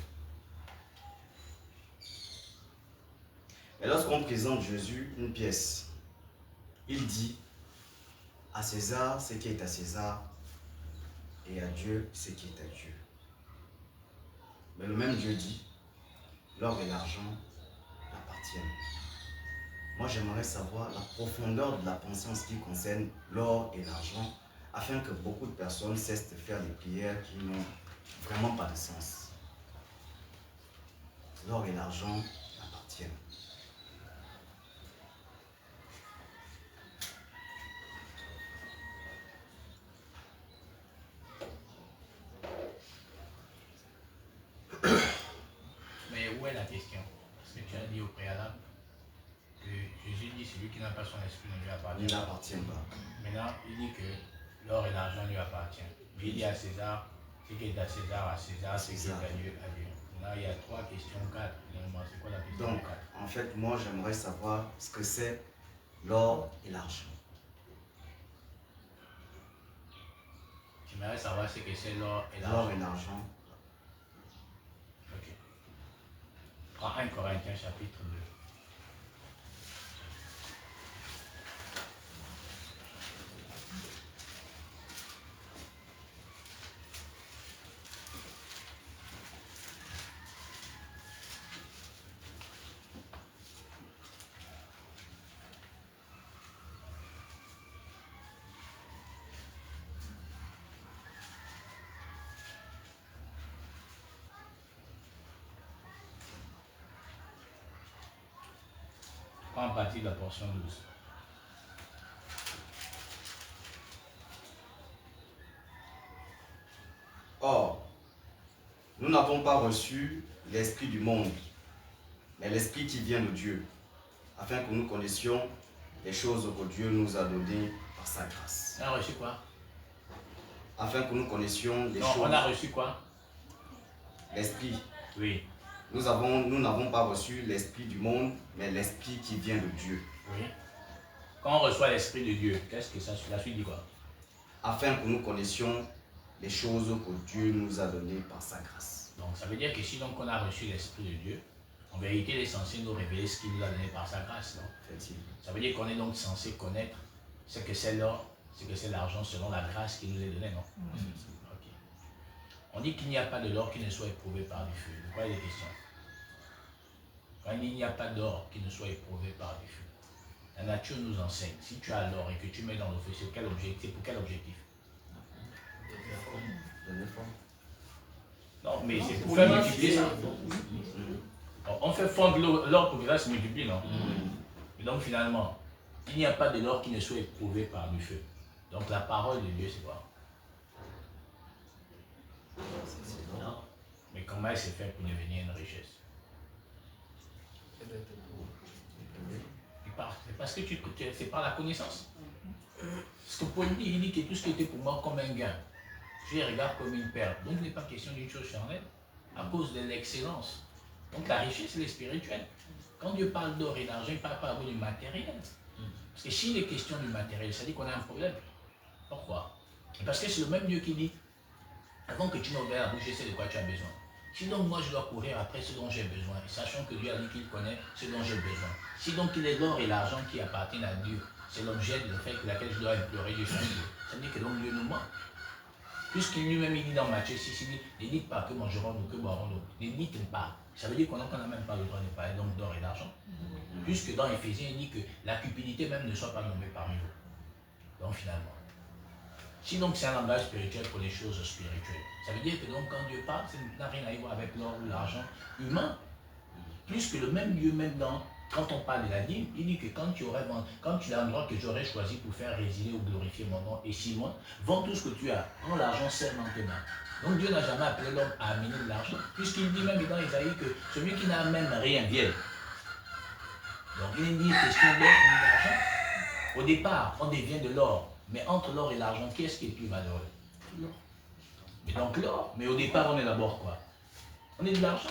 Mais lorsqu'on présente Jésus une pièce, il dit, à César ce qui est à César, et à Dieu ce qui est à Dieu. Mais le même Dieu dit, l'or et l'argent l'appartiennent. Moi, j'aimerais savoir la profondeur de la pensée en ce qui concerne l'or et l'argent, afin que beaucoup de personnes cessent de faire des prières qui n'ont vraiment pas de sens. L'or et l'argent l'appartiennent. quoi est la question? Parce que tu as dit au préalable que Jésus dit celui qui n'a pas son esprit ne lui appartient Il pas. n'appartient pas. Maintenant, il dit que l'or et l'argent lui appartiennent. Mais il dit à César, ce qui est à César, ce qui est à Dieu, à Dieu. Là, il y a 3 questions, 4. C'est quoi la question? Donc, 4? en fait, moi, j'aimerais savoir ce que c'est l'or et l'argent. J'aimerais savoir ce que c'est l'or et L'or l'argent. et l'argent. Ok. Prends 1 Corinthiens chapitre 2. En partie de la portion 12. Or, nous n'avons pas reçu l'esprit du monde, mais l'esprit qui vient de Dieu, afin que nous connaissions les choses que Dieu nous a données par sa grâce. On a reçu quoi? Afin que nous connaissions les Non, choses. on a reçu quoi? L'esprit. Oui. Nous n'avons pas reçu l'esprit du monde, mais l'esprit qui vient de Dieu. Oui. Quand on reçoit l'esprit de Dieu, qu'est-ce que ça, la suite dit quoi? Afin que nous connaissions les choses que Dieu nous a données par sa grâce. Donc ça veut dire que si donc on a reçu l'esprit de Dieu, en vérité il est censé nous révéler ce qu'il nous a donné par sa grâce. Non? Effectivement. Ça veut dire qu'on est donc censé connaître ce que c'est l'or, ce que c'est l'argent selon la grâce qui nous est donnée, non? Ok. On dit qu'il n'y a pas de l'or qui ne soit éprouvé par du feu. De quoi il est question? Quand il n'y a pas d'or qui ne soit éprouvé par du feu. La nature nous enseigne, si tu as l'or et que tu mets dans le feu, c'est pour quel objectif? Non, mais c'est pour faire multiplier ça. On fait fondre l'or pour que ça se multiplie, non? Et donc finalement, il n'y a pas de l'or qui ne soit éprouvé par du feu. Donc la parole de Dieu, c'est quoi? Non. Mais comment elle s'est faite pour devenir une richesse? C'est parce que c'est par la connaissance. Ce que Paul dit, il dit que tout ce qui était pour moi comme un gain, je les regarde comme une perte. Donc il n'est pas question d'une chose charnelle, à cause de l'excellence. Donc la richesse, elle est spirituelle. Quand Dieu parle d'or et d'argent, il ne parle pas du matériel. Parce que s'il est question du matériel, ça dit qu'on a un problème. Pourquoi? Parce que c'est le même Dieu qui dit, avant que tu m'ouvres la bouche, je sais de quoi tu as besoin. Si donc moi je dois courir après ce dont j'ai besoin, sachant que Dieu a dit qu'il connaît ce dont j'ai besoin. Si donc il est l'or et l'argent qui appartiennent à Dieu, c'est l'objet de fait laquelle je dois implorer Dieu chaque jour. Ça veut dire que donc Dieu nous ment. Puisqu'il lui-même il dit dans Matthieu 6, il dit, ne dites pas que mangerons-nous, que boirons-nous. Ne dites pas. Ça veut dire qu'on n'a même pas le droit de parler donc d'or et d'argent. Puisque dans Éphésiens, il dit que la cupidité même ne soit pas nommée parmi vous. Donc finalement. Si donc c'est un langage spirituel pour les choses spirituelles, ça veut dire que donc quand Dieu parle, ça n'a rien à voir avec l'or ou l'argent humain. Puisque le même Dieu, même quand on parle de la dîme, il dit que quand tu as l'endroit que j'aurais choisi pour faire résider ou glorifier mon nom, et si loin, vends tout ce que tu as, prends l'argent serre dans tes mains. Donc Dieu n'a jamais appelé l'homme à amener de l'argent, puisqu'il dit même dans Isaïe que celui qui n'a même rien vienne. Donc il est dit question d'or ou d'argent. Au départ, on devient de l'or. Mais entre l'or et l'argent, qu'est-ce qui est plus malheureux? L'or. Mais donc l'or, mais au départ, on est d'abord quoi? On est de l'argent.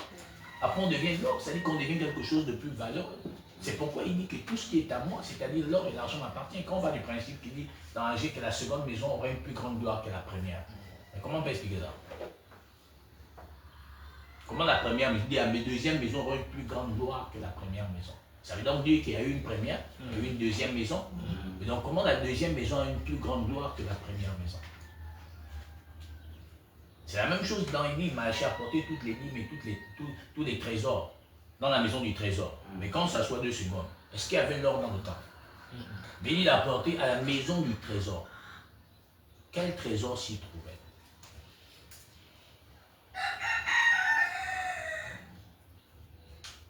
Après, on devient de l'or, c'est-à-dire qu'on devient quelque chose de plus valeureux. C'est pourquoi il dit que tout ce qui est à moi, c'est-à-dire l'or et l'argent m'appartient. Quand on va du principe qui dit dans Agé que la seconde maison aurait une plus grande gloire que la première. Mais comment on peut expliquer ça? Comment la première maison, la deuxième maison aurait une plus grande gloire que la première maison? Ça veut donc dire qu'il y a eu une première et une deuxième maison. Et donc comment la deuxième maison a une plus grande gloire que la première maison? C'est la même chose dans l'énigme. Il m'a apporté toutes les dîmes et tous les trésors dans la maison du trésor. Mais quand on s'assoit 2 secondes, est-ce qu'il y avait l'or dans le temps? Mais il a apporté à la maison du trésor. Quel trésor s'y trouvait?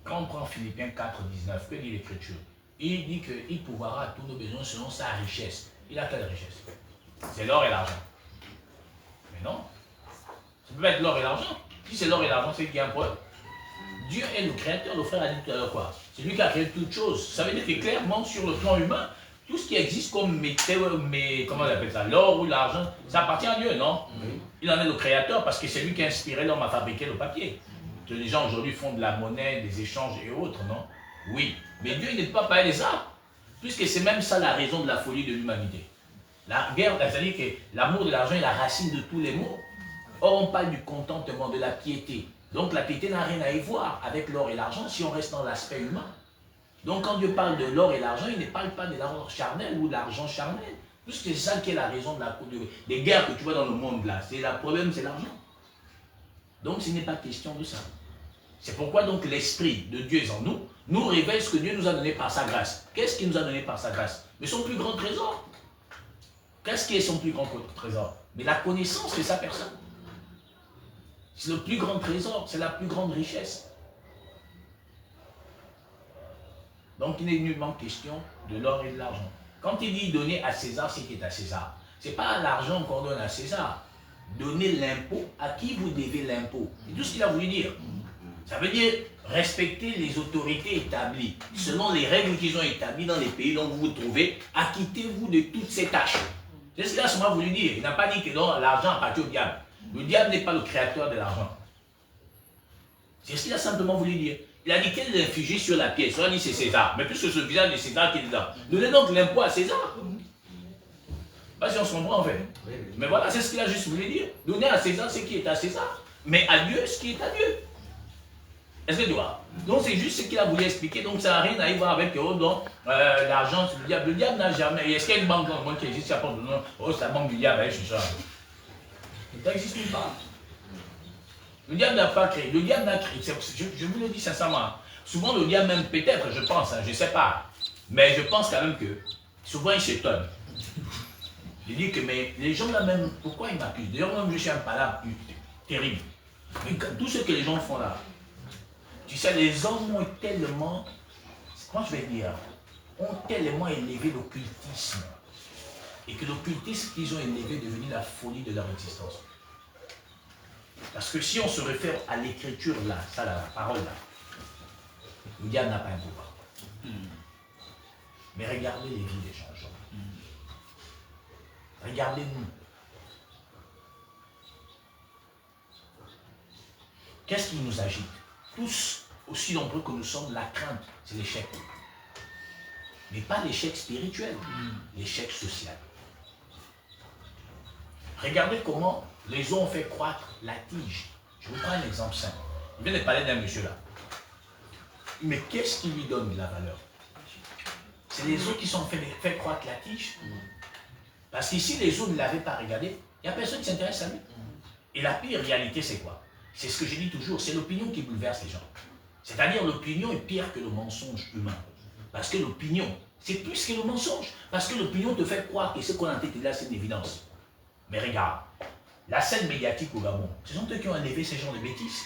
Quand on prend Philippiens 4, 19, que dit l'Écriture? Il dit qu'il pourvoira à tous nos besoins selon sa richesse. Il a quelle richesse? C'est l'or et l'argent. Mais non. Ça peut être l'or et l'argent. Si c'est l'or et l'argent, c'est qu'il y a un problème. Dieu est le créateur, le frère a dit tout à l'heure quoi? C'est lui qui a créé toutes choses. Ça veut dire que clairement, sur le plan humain, tout ce qui existe comme comment on appelle ça, l'or ou l'argent, ça appartient à Dieu, non? Il en est le créateur parce que c'est lui qui a inspiré l'homme à fabriquer le papier. Que les gens aujourd'hui font de la monnaie, des échanges et autres, non? Oui. Mais Dieu, il n'est pas pareil les arbres. Puisque c'est même ça la raison de la folie de l'humanité. La guerre, c'est-à-dire que l'amour de l'argent est la racine de tous les maux. Or, on parle du contentement, de la piété. Donc la piété n'a rien à y voir avec l'or et l'argent si on reste dans l'aspect humain. Donc quand Dieu parle de l'or et l'argent, il ne parle pas de l'argent charnel ou de l'argent charnel. Puisque c'est ça qui est la raison des guerres que tu vois dans le monde là. Le problème, c'est l'argent. Donc ce n'est pas question de ça. C'est pourquoi donc l'Esprit de Dieu est en nous, nous révèle ce que Dieu nous a donné par sa grâce. Qu'est-ce qu'il nous a donné par sa grâce? Mais son plus grand trésor. Qu'est-ce qui est son plus grand trésor? Mais la connaissance de sa personne. C'est le plus grand trésor, c'est la plus grande richesse. Donc il n'est nullement question de l'or et de l'argent. Quand il dit donner à César ce qui est à César, ce n'est pas l'argent qu'on donne à César. Donner l'impôt à qui vous devez l'impôt. C'est tout ce qu'il a voulu dire. Ça veut dire respecter les autorités établies, selon les règles qu'ils ont établies dans les pays dont vous vous trouvez, acquittez-vous de toutes ces tâches. C'est ce qu'il a seulement voulu dire. Il n'a pas dit que l'argent appartient au diable. Le diable n'est pas le créateur de l'argent. C'est ce qu'il a simplement voulu dire. Il a dit qu'elle est infligée sur la pièce. On a dit c'est César. Mais puisque c'est le visage de César qui est dedans, donnez donc l'impôt à César. Pas si on se comprend en fait. Mais voilà, c'est ce qu'il a juste voulu dire. Donner à César ce qui est à César, mais à Dieu ce qui est à Dieu. Est-ce que tu vois? Donc c'est juste ce qu'il a voulu expliquer. Donc ça n'a rien à y voir avec l'argent, c'est le diable. Le diable n'a jamais. Est-ce qu'il y a une banque dans le monde qui existe? Oh, c'est la banque du diable, c'est ça. Ça n'existe pas. Le diable n'a pas créé. Le diable n'a créé. Je vous le dis sincèrement. Souvent le diable même, peut-être, je pense, je ne sais pas. Mais je pense quand même que souvent il s'étonne. Il dit que mais les gens là même, pourquoi ils m'accusent? D'ailleurs, moi je suis un palabre terrible. Mais tout ce que les gens font là, tu sais, les hommes ont tellement, comment je vais dire, ont tellement élevé l'occultisme. Et que l'occultisme qu'ils ont élevé est devenu la folie de leur existence. Parce que si on se réfère à l'écriture là, ça là, la parole là, le diable n'a pas un pouvoir. Mais regardez les vies des gens. Regardez-nous. Qu'est-ce qui nous agite? Tous, aussi nombreux que nous sommes, la crainte, c'est l'échec. Mais pas l'échec spirituel, l'échec social. Regardez comment les eaux ont fait croître la tige. Je vous prends un exemple simple. Il vient de parler d'un monsieur là. Mais qu'est-ce qui lui donne de la valeur? C'est les eaux qui sont fait croître la tige. Parce qu'ici, les eaux ne l'avaient pas regardé. Il n'y a personne qui s'intéresse à lui. Et la pire réalité, c'est quoi? C'est ce que je dis toujours, c'est l'opinion qui bouleverse les gens. C'est-à-dire l'opinion est pire que le mensonge humain. Parce que l'opinion, c'est plus que le mensonge. Parce que l'opinion te fait croire que ce qu'on a en tête là, c'est une évidence. Mais regarde, la scène médiatique au Gabon, ce sont eux qui ont élevé ces gens de bêtises.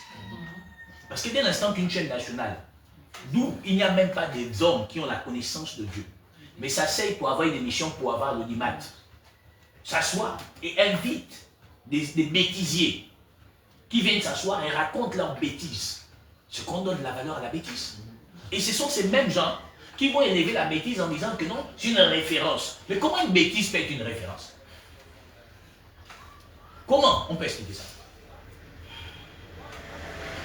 Parce que dès l'instant qu'une chaîne nationale, d'où il n'y a même pas des hommes qui ont la connaissance de Dieu, mais s'asseyent pour avoir une émission, pour avoir l'audimat, s'assoient et invitent des bêtisiers qui viennent s'asseoir et racontent leurs bêtises. Ce qu'on donne la valeur à la bêtise. Et ce sont ces mêmes gens qui vont élever la bêtise en disant que non, c'est une référence. Mais comment une bêtise peut être une référence? Comment on peut expliquer ça?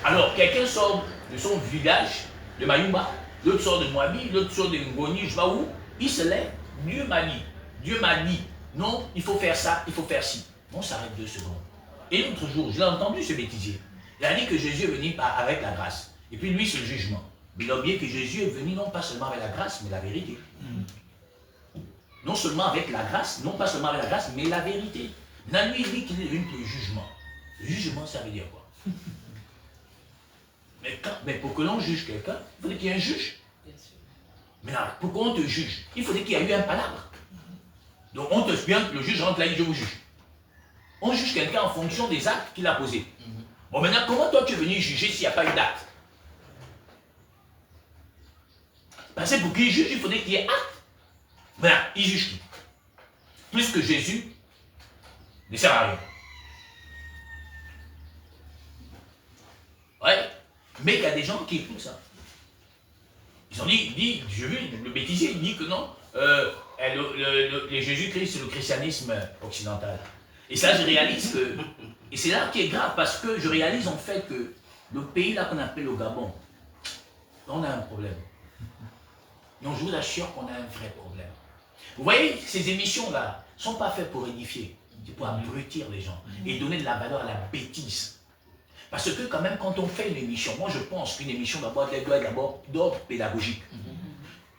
Alors, quelqu'un sort de son village, de Mayumba, l'autre sort de Moabi, l'autre sort de Ngoni, je ne sais pas où, il se lève, Dieu m'a dit, non, il faut faire ça, il faut faire ci. On s'arrête 2 secondes. Et l'autre jour, je l'ai entendu ce bêtisier. Il a dit que Jésus est venu avec la grâce. Et puis lui, c'est le jugement. Mais il a oublié que Jésus est venu non pas seulement avec la grâce, mais la vérité. Non seulement avec la grâce, non pas seulement avec la grâce, mais la vérité. Maintenant, lui, il dit qu'il est venu pour le jugement. Le jugement, ça veut dire quoi? Mais pour que l'on juge quelqu'un, il faudrait qu'il y ait un juge. Maintenant, pour qu'on te juge, il faudrait qu'il y ait eu un palabre. Donc on te bien, le juge rentre là, il dit je vous juge. On juge quelqu'un en fonction des actes qu'il a posés. Bon, maintenant, comment toi tu es venu juger s'il n'y a pas eu d'acte? Parce que pour qu'il juge, il faudrait qu'il y ait acte. Maintenant, il juge qui? Plus que Jésus ne sert à rien. Ouais. Mais il y a des gens qui écoutent ça. Ils ont dit, j'ai vu le bêtisier, il dit que non, les Jésus-Christ, c'est le christianisme occidental. Et ça, je réalise que, et c'est là qui est grave, parce que je réalise en fait que le pays là qu'on appelle le Gabon, on a un problème. Donc je vous assure qu'on a un vrai problème. Vous voyez, ces émissions-là ne sont pas faites pour édifier, c'est pour abrutir les gens et donner de la valeur à la bêtise. Parce que quand même, quand on fait une émission, moi je pense qu'une émission doit être d'abord d'ordre pédagogique.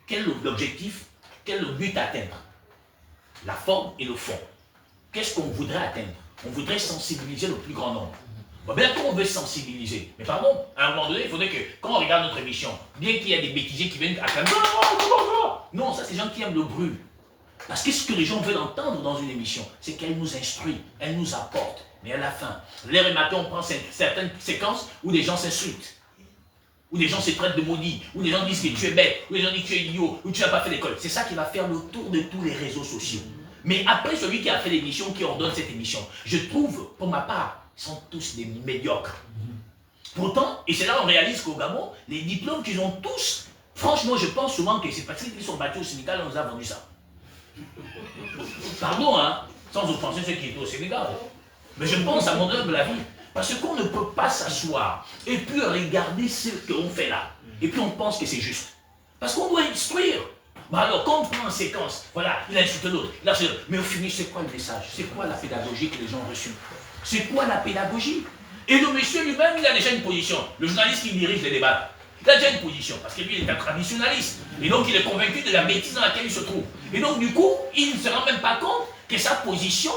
Quel est l'objectif? Quel est le but à atteindre? La forme et le fond. Qu'est-ce qu'on voudrait atteindre? On voudrait sensibiliser le plus grand nombre. Bon, bien qu'on veut sensibiliser, mais pardon, à un moment donné, il faudrait que, quand on regarde notre émission, bien qu'il y ait des bêtisiers qui viennent acclamer, non, ça c'est des gens qui aiment le bruit. Parce que ce que les gens veulent entendre dans une émission, c'est qu'elle nous instruit, elle nous apporte. Mais à la fin, l'air et matin, on prend certaines séquences où des gens s'insultent, où des gens se traitent de maudits, où des gens disent que tu es bête, où des gens disent que tu es idiot, où tu n'as pas fait l'école. C'est ça qui va faire le tour de tous les réseaux sociaux. Mais après, celui qui a fait l'émission, qui ordonne cette émission, je trouve, pour ma part, ils sont tous des médiocres. Pourtant, et c'est là qu'on réalise qu'au Gabon, les diplômes qu'ils ont tous, franchement, je pense souvent que c'est parce qu'ils sont battus au Sénégal, on nous a vendu ça. Pardon, hein, sans offenser ceux qui étaient au Sénégal. Mais je pense à mon humble avis, parce qu'on ne peut pas s'asseoir et puis regarder ce qu'on fait là. Et puis on pense que c'est juste. Parce qu'on doit instruire. Bah alors, quand on prend en séquence, voilà, il insulte l'autre, mais au final, c'est quoi le message? C'est quoi la pédagogie que les gens ont reçue? C'est quoi la pédagogie? Et le monsieur lui-même, il a déjà une position. Le journaliste qui dirige les débats, il a déjà une position, parce que lui, il est un traditionnaliste. Et donc, il est convaincu de la bêtise dans laquelle il se trouve. Et donc, du coup, il ne se rend même pas compte que sa position,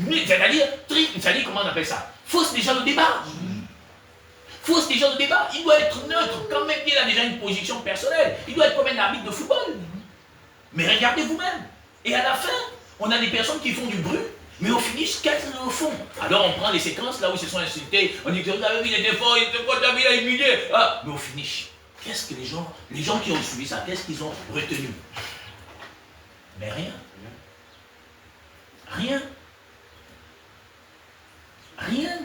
c'est-à-dire, comment on appelle ça? Fausse déjà le débat. Fausse déjà le débat. Il doit être neutre, quand même, il a déjà une position personnelle. Il doit être comme un arbitre de football. Mais regardez vous-même. Et à la fin, on a des personnes qui font du bruit, mais au finish, qu'est-ce qu'ils font? Alors on prend les séquences là où ils se sont insultés, on dit que il était fort, il était fort, David a humilié. Ah, mais au finish, qu'est-ce que les gens qui ont suivi ça, qu'est-ce qu'ils ont retenu? Mais rien. Rien. Rien.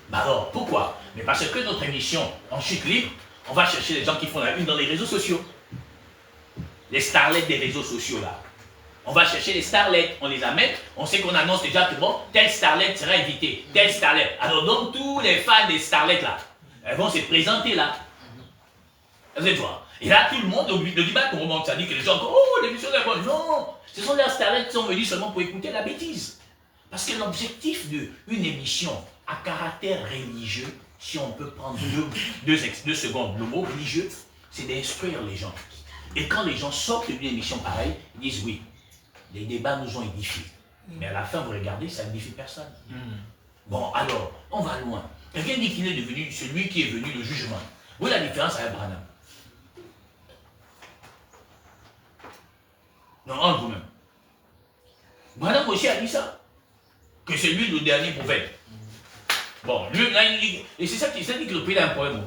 Bah alors, pourquoi? Mais parce que notre émission, en chute libre, on va chercher les gens qui font la une dans les réseaux sociaux. Les starlets des réseaux sociaux là. On va chercher les starlets, on les amène, on sait qu'on annonce déjà que bon, tel starlet sera invité, tel starlet. Alors donc tous les fans des starlets là, elles vont se présenter là. Vous allez voir. Et là tout le monde, le débat qu'on remonte, ça dit que les gens, oh l'émission est bonne. Non, ce sont les starlets qui sont venus seulement pour écouter la bêtise. Parce que l'objectif d'une émission à caractère religieux, si on peut prendre deux secondes, le mot religieux, c'est d'instruire les gens. Et quand les gens sortent d'une émission pareille, ils disent oui, les débats nous ont édifiés. Mais à la fin, vous regardez, ça n'édifie personne. Bon, alors, on va loin. Quelqu'un dit qu'il est devenu celui qui est venu le jugement. Où est la différence avec Branham? Non, entre vous-même. Branham aussi a dit ça. Que c'est lui le dernier prophète. Bon, lui, là, il dit, et c'est ça qui dit que le pays a un problème.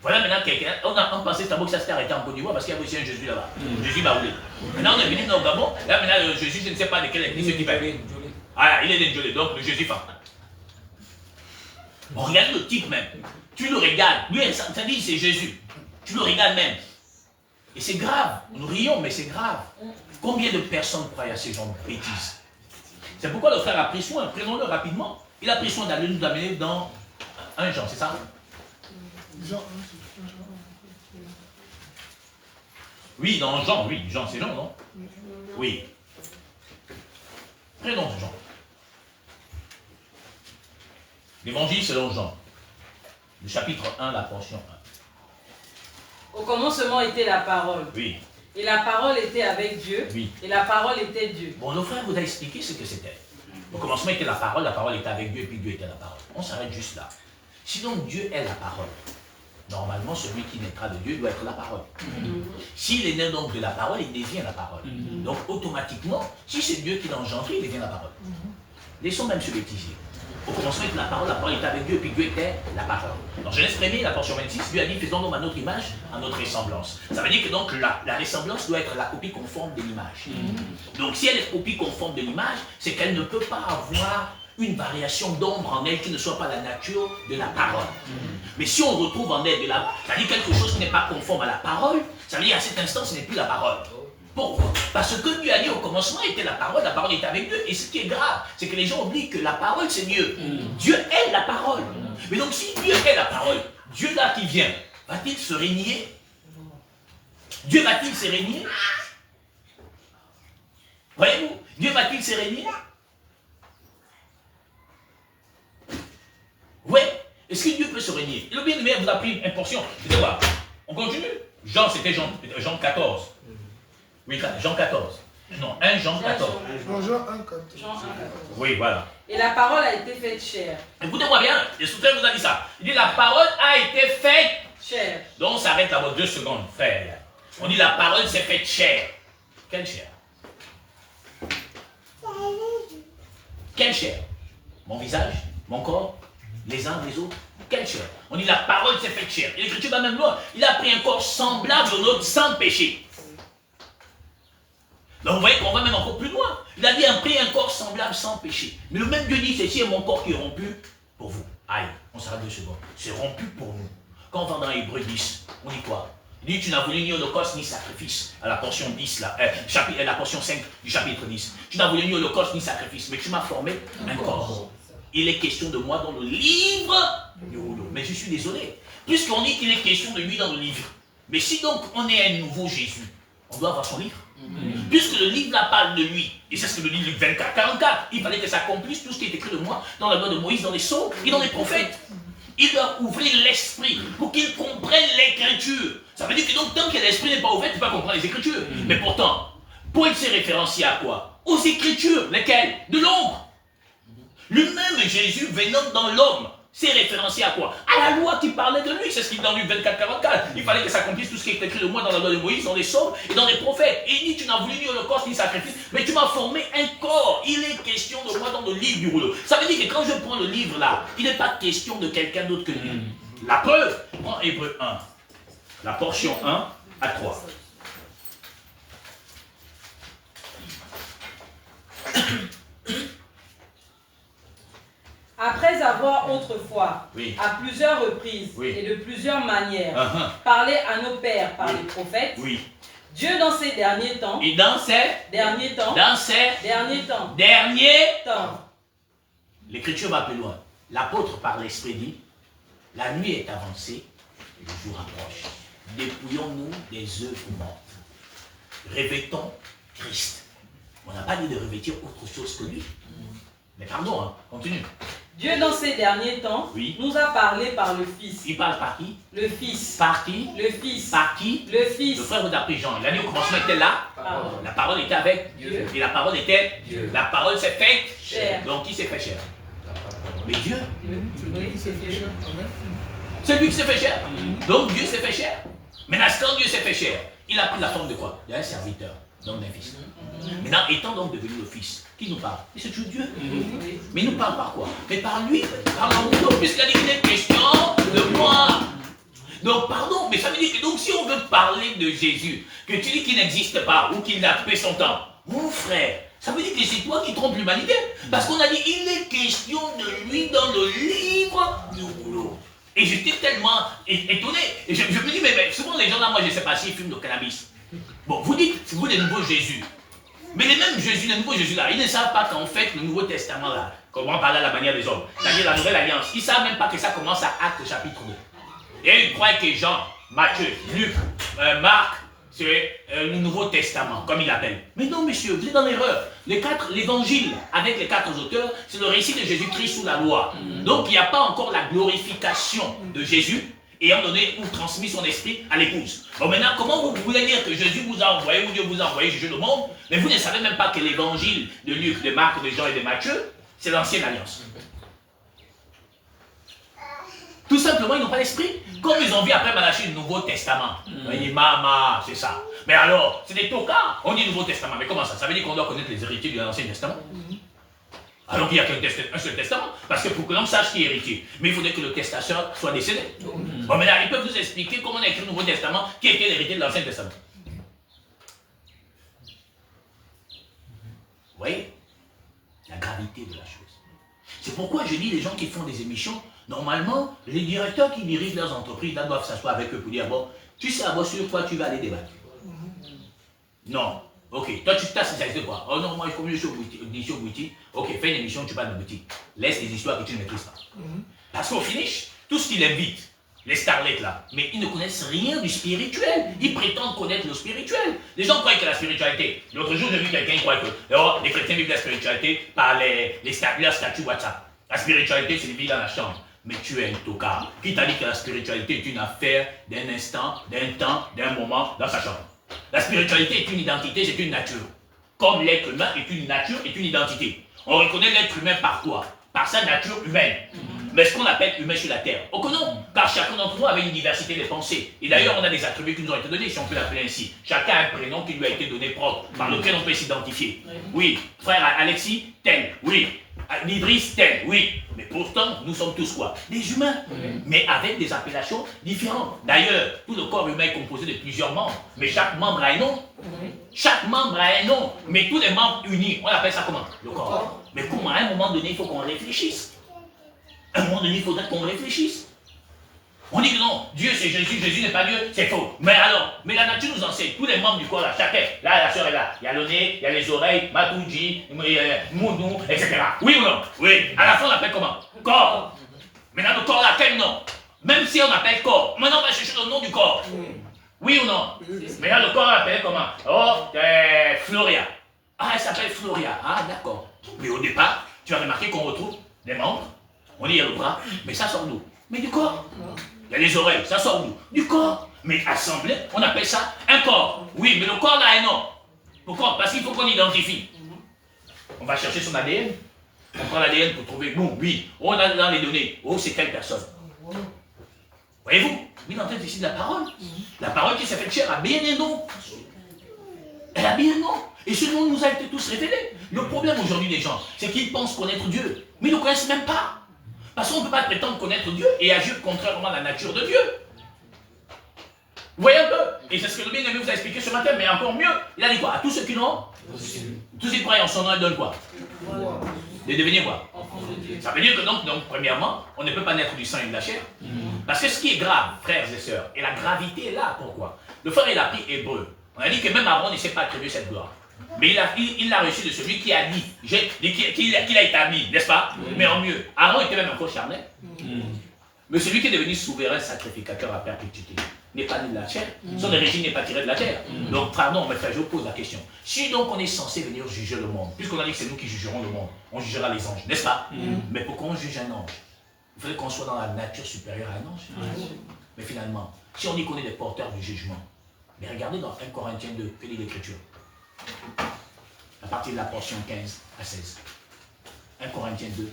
Voilà maintenant quelqu'un, on pensait d'abord que ça s'était arrêté en Côte d'Ivoire parce qu'il y avait aussi un Jésus là-bas. Jésus baoulé. Maintenant on est venu dans le Gabon, là maintenant le Jésus, je ne sais pas de quelle église il fait. Ah, il est d'Indjolé, donc le Jésus femme. On regarde le type même. Tu le regardes, lui ça dit c'est Jésus. Tu le regardes même. Et c'est grave, nous rions mais c'est grave. Combien de personnes croient à ces gens de bêtises? C'est pourquoi le frère a pris soin, prenons-le rapidement. Il a pris soin d'aller nous amener dans un Jean, c'est ça? Oui, dans Jean, oui, Jean, c'est Jean, non? Oui. Prenons Jean. L'évangile selon Jean. Le chapitre 1, la portion 1. Au commencement était la parole. Oui. Et la parole était avec Dieu. Oui. Et la parole était Dieu. Bon, le frère vous a expliqué ce que c'était. Au commencement était la parole était avec Dieu, et puis Dieu était la parole. On s'arrête juste là. Sinon, Dieu est la parole. Normalement, celui qui naîtra de Dieu doit être la parole. S'il est né donc de la parole, il devient la parole. Donc, automatiquement, si c'est Dieu qui l'a engendré, il devient la parole. Laissons même ce bêtisier. Au commencement était la parole était avec Dieu, et puis Dieu était la parole. Dans Genèse 1, la portion 26, Dieu a dit, faisons l'homme à notre image, à notre ressemblance. Ça veut dire que donc la ressemblance doit être la copie conforme de l'image. Donc si elle est copie conforme de l'image, c'est qu'elle ne peut pas avoir une variation d'ombre en elle qui ne soit pas la nature de la parole. Mais si on retrouve en elle c'est-à-dire quelque chose qui n'est pas conforme à la parole, ça veut dire à cet instant ce n'est plus la parole. Pourquoi? Parce que Dieu a dit au commencement était la parole était avec Dieu. Et ce qui est grave, c'est que les gens oublient que la parole c'est Dieu. Dieu est la parole. Mais donc si Dieu est la parole, Dieu là qui vient, va-t-il se régner? Dieu va-t-il se régner? Voyez-vous? Dieu va-t-il se régner? Oui. Est-ce que Dieu peut se régner? Le bien-aimé vous a pris une portion. C'était quoi? On continue. Jean, c'était Jean 14. Oui, Jean 14. Non, 1 Jean 14. Jean 1, 14. Oui, voilà. Et la parole a été faite chair. Écoutez-moi bien, le sous-titre vous a dit ça. Il dit la parole a été faite chair. Donc on s'arrête là-bas 2 secondes, frère. On dit la parole s'est faite chair. Quelle chair? Quelle chair? Mon visage? Mon corps? Les uns, les autres? Quelle chair? On dit la parole s'est faite chair. Et l'Écriture va même loin. Il a pris un corps semblable au nôtre sans péché. Donc vous voyez qu'on va même encore plus loin. Il a dit pris un corps semblable sans péché. Mais le même Dieu dit, ceci est mon corps qui est rompu pour vous. Aïe, on s'arrête 2 secondes. C'est rompu pour nous. Quand on va dans Hébreux 10, on dit quoi? Il dit, tu n'as voulu ni holocauste ni sacrifice. À la portion 10, là, la portion 5 du chapitre 10. Tu n'as voulu ni holocauste ni sacrifice, mais tu m'as formé un corps. Il est question de moi dans le livre du rouleau. Mais je suis désolé. Puisqu'on dit qu'il est question de lui dans le livre. Mais si donc on est un nouveau Jésus, on doit avoir son livre. Puisque le livre là parle de lui, et c'est ce que le livre 24-44, il fallait que ça accomplisse tout ce qui est écrit de moi dans la loi de Moïse, dans les psaumes et dans les prophètes. Il doit ouvrir l'esprit pour qu'il comprenne l'écriture. Ça veut dire que donc tant que l'esprit n'est pas ouvert, tu ne peux pas comprendre les écritures. Mais pourtant, Paul s'est référencié à quoi? Aux écritures, lesquelles? De l'ombre. Lui-même, Jésus venant dans l'homme, s'est référencié à quoi? À la loi qui parlait de lui. C'est ce qu'il dit dans Luc 24-44. Il fallait que ça accomplisse tout ce qui est écrit de moi dans la loi de Moïse, dans les psaumes et dans les prophètes. Et il dit, tu n'as voulu ni holocauste ni sacrifice, mais tu m'as formé un corps. Il est question de moi dans le livre du rouleau. Ça veut dire que quand je prends le livre là, il n'est pas question de quelqu'un d'autre que lui. La preuve, prends Hébreux 1, la portion 1 à 3. Après avoir autrefois, Oui. à plusieurs reprises Oui. et de plusieurs manières, parlé à nos pères par les prophètes, Oui. Dieu dans ces derniers temps, Et dans ces derniers temps, l'Écriture va plus loin. L'apôtre par l'Esprit dit, la nuit est avancée et le jour approche. Dépouillons-nous des œuvres mortes. Revêtons Christ. On n'a pas dit de revêtir autre chose que lui. Mais pardon, hein, continue. Dieu dans ces derniers temps nous a parlé par le Fils. Il parle par qui? Le Fils. Par qui? Le Fils. Par qui? Le Fils. Le frère vous a pris Jean. Il a dit au commencement était là. La parole était avec Dieu. Et la parole était Dieu. La parole s'est faite chair. Donc qui s'est fait chair? Mais Dieu. C'est lui qui s'est fait chair. Donc Dieu s'est fait chair. Mais quand Dieu s'est fait chair, il a pris la forme de quoi? Il y a un serviteur, donc d'un fils. Maintenant, étant donc devenu le fils, qui nous parle? C'est toujours Dieu. Mais il nous parle par quoi? Mais par lui, par l'amour, puisqu'il a dit qu'il est question de moi. Donc, pardon, mais ça veut dire que donc si on veut parler de Jésus, que tu dis qu'il n'existe pas ou qu'il n'a pas son temps, mon frère, ça veut dire que c'est toi qui trompes l'humanité. Parce qu'on a dit, il est question de lui dans le livre du rouleau. Et j'étais tellement étonné. Et je me dis, mais souvent les gens là, moi je ne sais pas s'ils fument de cannabis. Bon, vous dites, c'est vous les nouveaux Jésus. Mais les mêmes Jésus, les nouveaux Jésus là, ils ne savent pas qu'en fait, le Nouveau Testament là, comment parler à la manière des hommes, c'est-à-dire la Nouvelle Alliance, ils ne savent même pas que ça commence à Actes chapitre 2. Et ils croient que Jean, Matthieu, Luc, Marc, c'est le Nouveau Testament, comme il l'appelle. Mais non, monsieur, vous êtes dans l'erreur. L'évangile, avec les 4 auteurs, c'est le récit de Jésus-Christ sous la loi. Donc, il n'y a pas encore la glorification de Jésus, ayant donné ou transmis son esprit à l'épouse. Bon, maintenant, comment vous voulez dire que Jésus vous a envoyé, ou Dieu vous a envoyé juger le monde, mais vous ne savez même pas que l'évangile de Luc, de Marc, de Jean et de Matthieu, c'est l'ancienne alliance. Tout simplement, ils n'ont pas l'esprit. Comme ils ont vu après Malachie le Nouveau Testament. Ils disent, maman, c'est ça. Mais alors, c'est des tocards. On dit Nouveau Testament. Mais comment ça? Ça veut dire qu'on doit connaître les héritiers de l'Ancien Testament. Alors qu'il n'y a qu'un seul testament. Parce que pour que l'homme sache qui est héritier. Mais il faudrait que le testateur soit décédé. Bon, mais là, ils peuvent vous expliquer comment on a écrit le Nouveau Testament, qui était l'héritier de l'Ancien Testament. Vous voyez la gravité de la chose. C'est pourquoi je dis les gens qui font des émissions, normalement, les directeurs qui dirigent leurs entreprises là, doivent s'asseoir avec eux pour dire, bon, tu sais d'abord sur quoi tu vas aller débattre. Non. Ok, toi tu t'as spécialisé quoi? Oh non, moi comme je suis au boutique, ok, fais une émission, tu vas dans la boutique. Laisse les histoires que tu ne maîtrises pas. Parce qu'au finish, tout ce qu'il invite, les starlets là, mais ils ne connaissent rien du spirituel. Ils prétendent connaître le spirituel. Les gens croient que la spiritualité. L'autre jour, j'ai vu quelqu'un qui croit que les chrétiens vivent la spiritualité par leurs statuts WhatsApp. La spiritualité, c'est des vies dans la chambre. Mais tu es un tocard. Qui t'a dit que la spiritualité est une affaire d'un instant, d'un temps, d'un moment dans sa chambre? La spiritualité est une identité, c'est une nature. Comme l'être humain est une nature, est une identité. On reconnaît l'être humain par quoi? Par sa nature humaine. Mais ce qu'on appelle humain sur la terre. Oh que non, car chacun d'entre nous avait une diversité de pensées. Et d'ailleurs, on a des attributs qui nous ont été donnés, si on peut l'appeler ainsi. Chacun a un prénom qui lui a été donné propre, par lequel on peut s'identifier. Oui, frère Alexis, tel. Oui, Idriss, tel. Oui. Mais pourtant, nous sommes tous quoi? Des humains. Mais avec des appellations différentes. D'ailleurs, tout le corps humain est composé de plusieurs membres. Mais chaque membre a un nom. Chaque membre a un nom. Mais tous les membres unis, on appelle ça comment? Le corps. Mais comment, à un moment donné, il faut qu'on réfléchisse. À un moment donné, il faudrait qu'on réfléchisse. On dit que non, Dieu c'est Jésus, Jésus n'est pas Dieu, c'est faux. Mais alors, mais la nature nous enseigne, tous les membres du corps, là, chacun, là, la soeur est là, il y a le nez, il y a les oreilles, Matouji, Moudou, etc. Oui ou non? Oui. À la fin, on l'appelle comment? Corps. Maintenant, le corps là, quel nom? Même si on appelle corps, maintenant on va chercher le nom du corps. Oui ou non? Maintenant, le corps l'appelle comment? Oh, Floria. Ah, elle s'appelle Floria. Ah, d'accord. Mais au départ, tu as remarqué qu'on retrouve des membres. On dit il y a le bras, mais ça sort d'où? Mais du corps. Il y a les oreilles, ça sort d'où? Du corps. Mais assemblé, on appelle ça un corps. Oui, mais le corps là a un nom. Pourquoi? Parce qu'il faut qu'on identifie. On va chercher son ADN. On prend l'ADN pour trouver, bon, oui, on a dans les données. Oh, c'est telle personne. Voyez-vous? Mais en fait, ici de la parole. La parole qui s'est faite chair a bien un nom. Elle a bien un nom. Et ce nom nous a été tous révélé. Le problème aujourd'hui des gens, c'est qu'ils pensent connaître Dieu. Mais ils ne connaissent même pas. Parce qu'on ne peut pas prétendre connaître Dieu et agir contrairement à la nature de Dieu. Vous voyez un peu? Et c'est ce que le bien-aimé vous a expliqué ce matin, mais encore mieux. Il a dit quoi? À tous ceux qui l'ont, tous ceux qui croient en son nom, il donne quoi? De devenir quoi? Ça veut dire que donc, premièrement, on ne peut pas naître du sang et de la chair. Parce que ce qui est grave, frères et sœurs, et la gravité est là, pourquoi? Le frère, il a pris Hébreu. On a dit que même Aaron ne s'est pas attribué cette gloire. Mais il l'a reçu de celui qui a dit, qu'il a établi, n'est-ce pas? Mais en mieux. Aaron était même encore charnel. Mais celui qui est devenu souverain sacrificateur à perpétuité n'est pas né de la chair. Son origine n'est pas tirée de la terre. Donc, pardon, mais frère, je vous pose la question. Si donc on est censé venir juger le monde, puisqu'on a dit que c'est nous qui jugerons le monde, on jugera les anges, n'est-ce pas? Mais pourquoi on juge un ange? Il faudrait qu'on soit dans la nature supérieure à un ange. Mais finalement, si on dit qu'on est des porteurs du jugement, mais regardez dans 1 Corinthiens 2, que dit l'Écriture? À partir de la portion 15 à 16. 1 Corinthiens 2.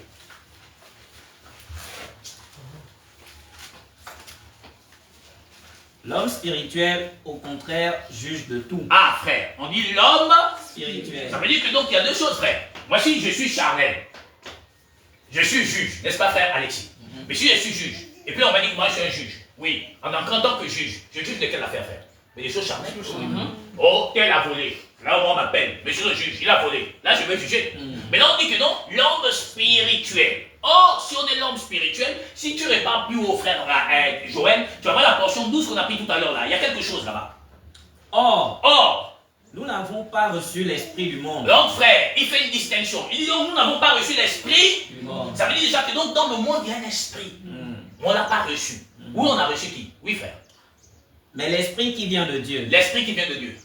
L'homme spirituel, au contraire, juge de tout. Ah, frère, on dit l'homme spirituel. Ça veut dire que donc il y a deux choses, frère. Moi, si je suis charnel, je suis juge, n'est-ce pas, frère Alexis? Mais si je suis juge, et puis on m'a dit que moi je suis un juge, oui, en tant que juge, je juge de quelle affaire, frère? Mais des choses charnelles. Oh, tel a volé. Là, on m'appelle, monsieur le juge, il a volé. Là, je vais juger. Mais là, on dit que non, l'homme spirituel. Or, si on est l'homme spirituel, si tu répares plus au frère Joël, tu vas voir la portion 12 qu'on a pris tout à l'heure là. Il y a quelque chose là-bas. Or, nous n'avons pas reçu l'esprit du monde. Donc, frère, il fait une distinction. Il dit donc, nous n'avons pas reçu l'esprit du monde. Ça veut dire déjà que donc, dans le monde, il y a un esprit. On ne l'a pas reçu. Oui, on a reçu qui? Oui, frère. Mais l'esprit qui vient de Dieu. L'esprit qui vient de Dieu.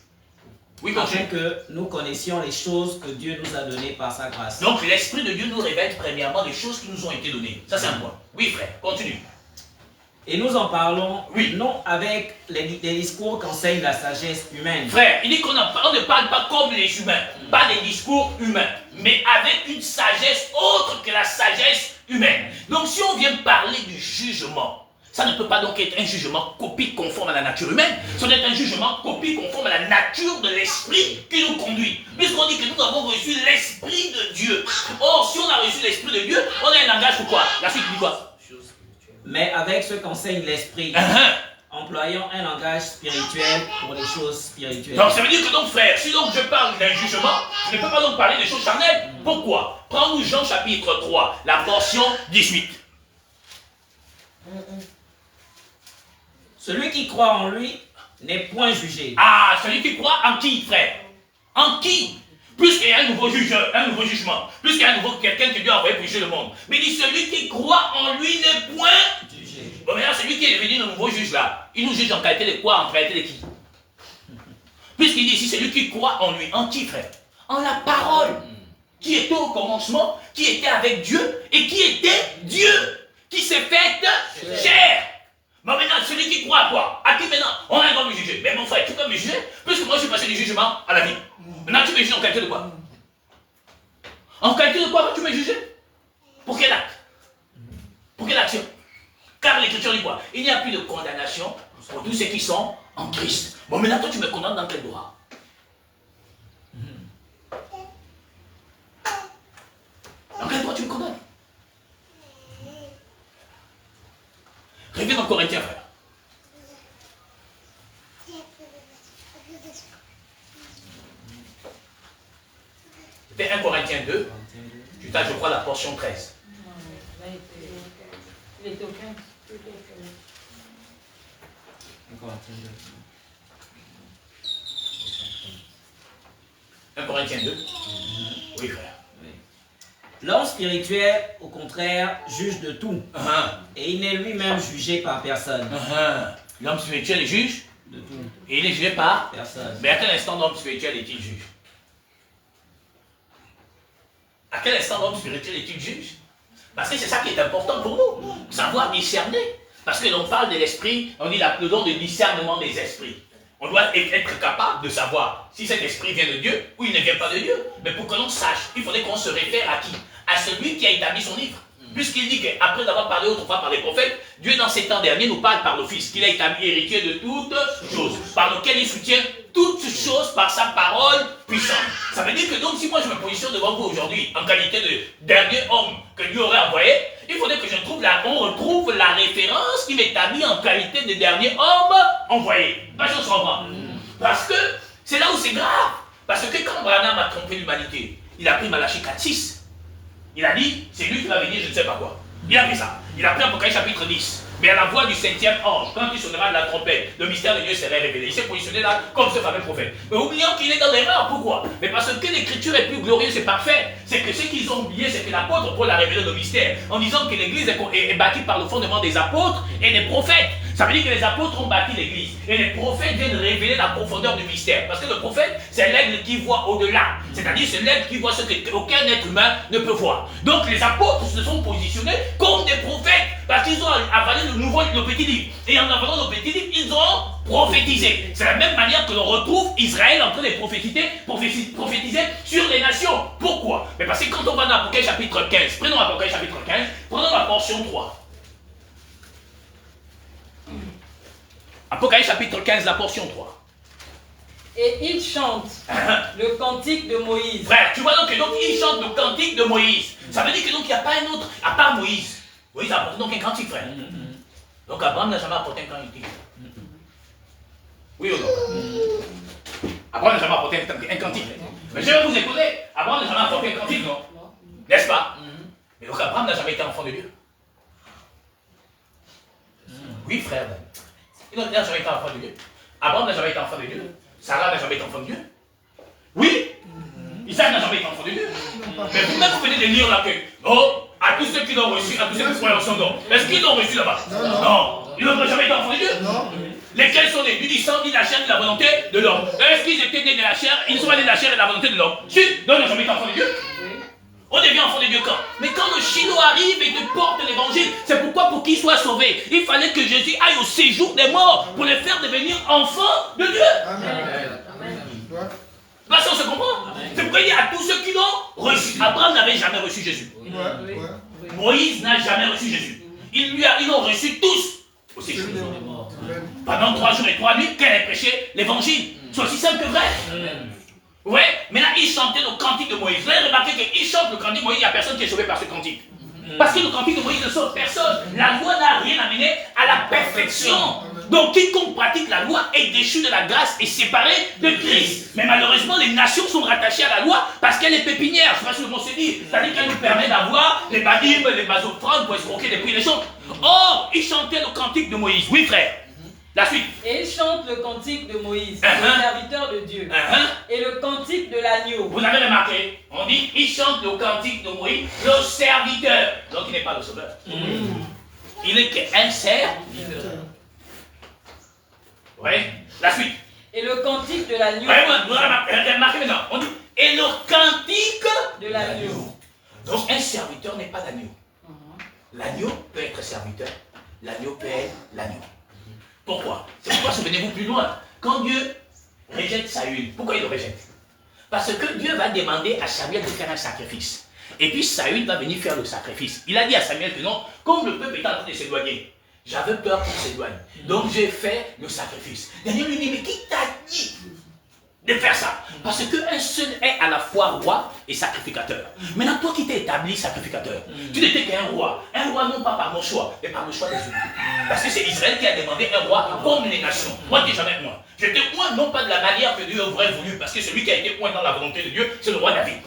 Oui, afin que nous connaissions les choses que Dieu nous a données par sa grâce. Donc l'Esprit de Dieu nous révèle premièrement les choses qui nous ont été données. Ça c'est un point. Oui frère, continue. Et nous en parlons, non avec les discours qu'enseigne la sagesse humaine. Frère, il dit qu'on ne parle pas comme les humains, pas des discours humains, mais avec une sagesse autre que la sagesse humaine. Donc si on vient parler du jugement, ça ne peut pas donc être un jugement copie conforme à la nature humaine, ça doit être un jugement copie conforme à la nature de l'esprit qui nous conduit. Puisqu'on dit que nous avons reçu l'esprit de Dieu. Or, si on a reçu l'esprit de Dieu, on a un langage pour quoi? La suite dit quoi? Mais avec ce qu'enseigne l'esprit, employant un langage spirituel pour les choses spirituelles. Donc ça veut dire que donc frère, si donc je parle d'un jugement, je ne peux pas donc parler des choses charnelles. Pourquoi? Prends-nous Jean chapitre 3, la portion 18. Celui qui croit en lui n'est point jugé. Ah, celui qui croit en qui, frère? En qui? Puisqu'il y a un nouveau jugement, puisqu'il y a un nouveau quelqu'un qui Dieu a envoyé pour juger le monde. Mais il dit celui qui croit en lui n'est point Jugé. bon, maintenant, celui qui est devenu le nouveau juge là, il nous juge en qualité de quoi? En qualité de qui? Puisqu'il dit ici, celui qui croit en lui, en qui, frère? En la parole, qui était au commencement, qui était avec Dieu, et qui était Dieu, qui s'est fait chair. Bon, maintenant, celui qui croit à quoi? À qui maintenant? On a un droit de me juger. Mais mon frère, tu peux me juger? Puisque moi, je suis passé du jugement à la vie. Maintenant, tu me juges en qualité de quoi? En qualité de quoi vas-tu me juger? Pour quel acte? Pour quelle action? Car l'Écriture dit quoi? Il n'y a plus de condamnation pour tous ceux qui sont en Christ. Bon, maintenant, toi, tu me condamnes dans quel droit? Dans quel droit tu me condamnes? Reviens dans Corinthiens, frère. C'était 1 Corinthiens 2. Tu t'as, je crois, la portion 13. Il était au 15. 1 Corinthiens 2. Oui, frère. L'homme spirituel, au contraire, juge de tout. Et il n'est lui-même jugé par personne. L'homme spirituel est juge De tout. et il est jugé par Personne. Mais à quel instant l'homme spirituel est-il juge? À quel instant l'homme spirituel est-il juge? Parce que c'est ça qui est important pour nous, savoir discerner. Parce que l'on parle de l'esprit, on dit le don de discernement des esprits. On doit être capable de savoir si cet esprit vient de Dieu ou il ne vient pas de Dieu. Mais pour que l'on sache, il faudrait qu'on se réfère à qui? À celui qui a établi son livre. Puisqu'il dit qu'après avoir parlé autrefois par les prophètes, Dieu dans ces temps derniers nous parle par le Fils, qu'il a établi héritier de toutes choses, par lequel il soutient toutes choses par sa parole puissante. Ça veut dire que donc si moi je me positionne devant vous aujourd'hui en qualité de dernier homme que Dieu aurait envoyé, il faudrait que on retrouve la référence qui m'établit en qualité de dernier homme envoyé. Pas chose comprendre. Parce que c'est là où c'est grave. Parce que quand Branham a trompé l'humanité, il a pris Malachie 4:6. Il a dit, c'est lui qui va venir, je ne sais pas quoi. Il a pris ça. Il a pris Apocalypse chapitre 10. Mais à la voix du 7e ange, quand il sonnera de la trompette, le mystère de Dieu serait révélé. Il s'est positionné là comme ce fameux prophète. Mais oubliant qu'il est dans l'erreur. Pourquoi? Mais parce que l'écriture est plus glorieuse et parfaite. C'est que ce qu'ils ont oublié, c'est que l'apôtre Paul a révélé le mystère. En disant que l'église est bâtie par le fondement des apôtres et des prophètes. Ça veut dire que les apôtres ont bâti l'église. Et les prophètes viennent révéler la profondeur du mystère. Parce que le prophète, c'est l'aigle qui voit au-delà. C'est-à-dire, c'est l'aigle qui voit ce qu'aucun être humain ne peut voir. Donc les apôtres se sont positionnés comme des prophètes. Parce qu'ils ont avalé le petit livre. Et en avalant le petit livre, ils ont prophétisé. C'est la même manière que l'on retrouve Israël en train de prophétiser sur les nations. Pourquoi? Mais parce que quand on va dans Apocalypse chapitre 15, prenons Apocalypse chapitre 15, prenons la portion 3. Apocalypse chapitre 15, la portion 3. Et il chante le cantique de Moïse. Frère, tu vois donc il chante le cantique de Moïse. Ça veut dire que donc il n'y a pas un autre, à part Moïse. Moïse a apporté donc un cantique, frère. Donc Abraham n'a jamais apporté un cantique. Oui ou non? Abraham n'a jamais apporté un cantique. Mais je vais vous écouter. Abraham n'a jamais apporté un cantique, non? N'est-ce pas? Mais donc Abraham n'a jamais été enfant de Dieu. Oui, frère. Il n'a jamais été enfant de Dieu. Abraham n'a jamais été enfant de Dieu. Sarah n'a jamais été enfant de Dieu. Oui. Isaac n'a jamais été enfant de Dieu. Mais vous-même, vous venez de lire là que, oh, à tous ceux qui l'ont reçu, à tous ceux qui croient en son nom. Est-ce qu'ils l'ont reçu là-bas? Non. Ils n'ont jamais été enfants de Dieu. Non. Lesquels sont nés du sang, ni de la chair, ni de la volonté de l'homme. Est-ce qu'ils étaient nés de la chair? Ils sont nés de la chair et de la volonté de l'homme. Si. Non, ils n'ont jamais été enfants de Dieu. On devient enfant de Dieu quand? Mais quand le Shiloh arrive et te porte l'évangile, c'est pourquoi pour qu'il soit sauvé, il fallait que Jésus aille au séjour des morts pour les faire devenir enfants de Dieu. Amen. Là, ça on se comprend. C'est pourquoi il dit à tous ceux qui l'ont reçu. Abraham n'avait jamais reçu Jésus. Moïse n'a jamais reçu Jésus. Ils l'ont reçu tous au séjour des morts. Pendant 3 jours et 3 nuits, qu'elle ait prêché l'évangile. C'est aussi simple que vrai. Ouais, mais là, il chantait le cantique de Moïse. Vous avez remarqué qu'il chante le cantique de Moïse, il n'y a personne qui est sauvé par ce cantique. Parce que le cantique de Moïse ne sauve personne. La loi n'a rien amené à la perfection. Donc quiconque pratique la loi est déchu de la grâce et séparé de Christ. Mais malheureusement, les nations sont rattachées à la loi parce qu'elle est pépinière. Je ne sais pas si on se dit. C'est-à-dire qu'elle nous permet d'avoir les badimes, les basophrones pour escroquer les prix des choses. Or, ils chantaient le cantique de Moïse. Oui, frère. La suite. Et il chante le cantique de Moïse, le serviteur de Dieu. Et le cantique de l'agneau. Vous avez remarqué, on dit, il chante le cantique de Moïse, le serviteur. Donc il n'est pas le sauveur. Il n'est qu'un serviteur. Oui, la suite. Et le cantique de l'agneau. Vous avez remarqué maintenant, on dit, et le cantique de l'agneau. Donc un serviteur n'est pas l'agneau. L'agneau peut être serviteur, l'agneau peut être l'agneau. Pourquoi? C'est pourquoi, souvenez-vous plus loin, quand Dieu rejette Saül, pourquoi il le rejette? Parce que Dieu va demander à Samuel de faire un sacrifice. Et puis Saül va venir faire le sacrifice. Il a dit à Samuel que non, comme le peuple est en train de s'éloigner, j'avais peur qu'il s'éloigne. Donc j'ai fait le sacrifice. Daniel lui dit, mais qui t'a dit de faire ça? Parce qu'un seul est à la fois roi et sacrificateur. Maintenant, toi qui t'es établi sacrificateur, tu n'étais qu'un roi. Un roi non pas par mon choix, mais par le choix des humains. Parce que c'est Israël qui a demandé un roi comme les nations. Moi, tu n'es jamais moi. J'étais oint non pas de la manière que Dieu aurait voulu, parce que celui qui a été oint dans la volonté de Dieu, c'est le roi David.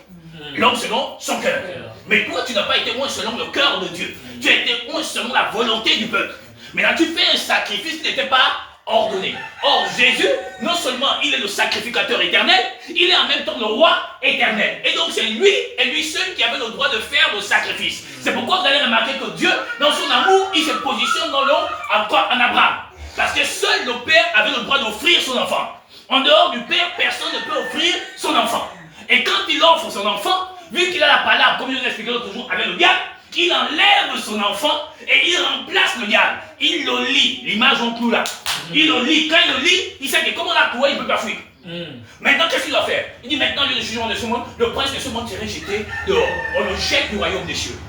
L'homme selon son cœur. Mais toi, tu n'as pas été oint selon le cœur de Dieu. Tu as été oint selon la volonté du peuple. Maintenant, tu fais un sacrifice qui n'était pas ordonné. Or, Jésus, non seulement il est le sacrificateur éternel, il est en même temps le roi éternel. Et donc, c'est lui et lui seul qui avait le droit de faire le sacrifice. C'est pourquoi vous allez remarquer que Dieu, dans son amour, il se positionne dans l'homme en Abraham. Parce que seul le Père avait le droit d'offrir son enfant. En dehors du Père, personne ne peut offrir son enfant. Et quand il offre son enfant, vu qu'il a la parole, comme je vous l'expliquais l'autre jour avec le diable, il enlève son enfant et il remplace le diable. Il le lit. L'image en clou là. Il le lit. Quand il le lit, il sait que comme on a couru, il ne peut pas fuir. Maintenant, qu'est-ce qu'il doit faire? Il dit maintenant, lieu de jugement de ce monde, le prince de ce monde serait jeté dehors. On le jette du royaume des cieux.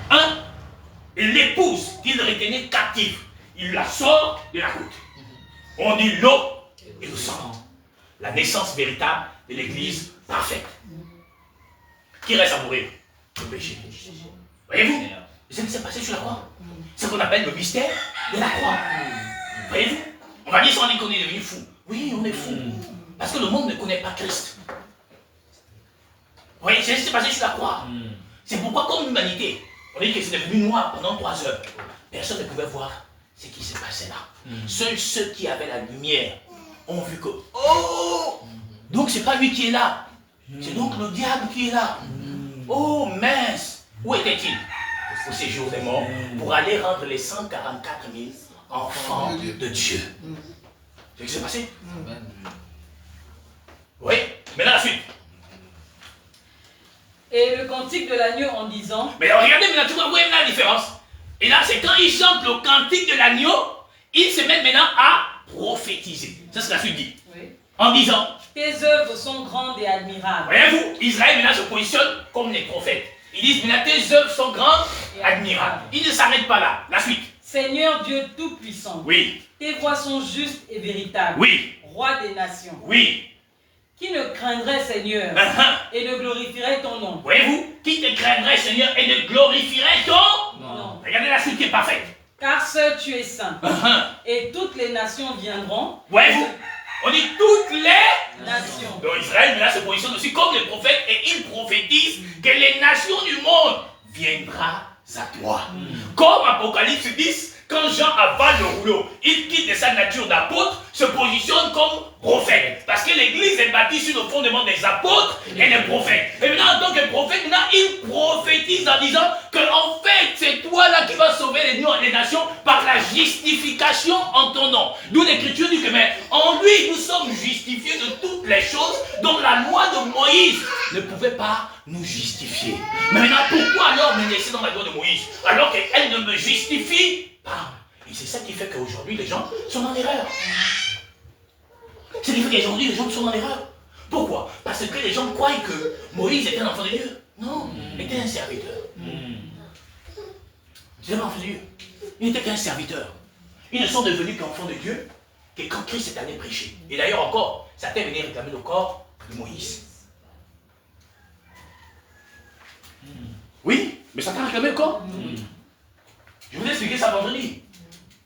Et l'épouse qu'il retenait captive, il la sort de la côte. On dit l'eau et le sang. La naissance véritable de l'église parfaite. Qui reste à mourir? Le péché. Voyez-vous? C'est ce qui s'est passé sur la croix. C'est ce qu'on appelle le mystère de la croix. Voyez-vous? On va dire ça, on dit qu'on est devenu fou. Oui, on est fou. Parce que le monde ne connaît pas Christ. Vous voyez, c'est ce qui s'est passé sur la croix. C'est pourquoi, comme l'humanité, on dit que c'est devenu noir pendant 3 heures. Personne ne pouvait voir ce qui s'est passé là. Seuls ceux qui avaient la lumière ont vu que, oh, donc c'est pas lui qui est là. C'est donc le diable qui est là. Oh, mince. Où était-il? Au séjour des morts, pour aller rendre les 144 000 enfants de Dieu. C'est ce qui s'est passé? Oui, maintenant la suite. Et le cantique de l'agneau en disant... Mais alors, regardez maintenant, tu vois la différence. Et là, c'est quand ils chantent le cantique de l'agneau, ils se mettent maintenant à prophétiser. Ça, c'est la suite dit. Oui. En disant... Tes œuvres sont grandes et admirables. Voyez-vous, Israël maintenant se positionne comme les prophètes. Ils disent, mais là, tes œuvres sont grandes et admirables. Ils ne s'arrêtent pas là. La suite. Seigneur Dieu Tout-Puissant. Oui. Tes voies sont justes et véritables. Oui. Roi des nations. Oui. Qui ne craindrait, Seigneur, et ne glorifierait ton nom? Voyez-vous, qui te craindrait, Seigneur, et ne glorifierait ton nom? Regardez la suite qui est parfaite. Car seul tu es saint. Et toutes les nations viendront. Voyez-vous, on dit toutes les nations. Donc Israël, mais là, se positionne aussi comme les prophètes et ils prophétisent que les nations du monde viendront à toi. Comme Apocalypse 10, quand Jean avale le rouleau, il quitte de sa nature d'apôtre, se positionne comme prophète. Parce que l'église est bâtie sur le fondement des apôtres et des prophètes. Et maintenant, en tant que prophète, maintenant, il prophétise en disant que en fait, c'est toi là qui vas sauver les nations par la justification en ton nom. D'où l'écriture dit que mais en lui, nous sommes justifiés de toutes les choses dont la loi de Moïse ne pouvait pas nous justifier. Mais maintenant, pourquoi alors me laisser dans la loi de Moïse alors qu'elle ne me justifie pas? Et c'est ça qui fait qu'aujourd'hui, les gens sont en erreur. C'est qui fait qu'aujourd'hui, les gens sont en erreur. Pourquoi? Parce que les gens croient que Moïse était un enfant de Dieu. Non, il était un serviteur. C'est un enfant de Dieu. Il n'était qu'un serviteur. Ils ne sont devenus qu'enfants de Dieu que quand Christ est allé prêcher. Et d'ailleurs encore, Satan venait réclamer le corps de Moïse. Oui, mais Satan a réclamé le corps. Je vous ai expliqué ça vendredi.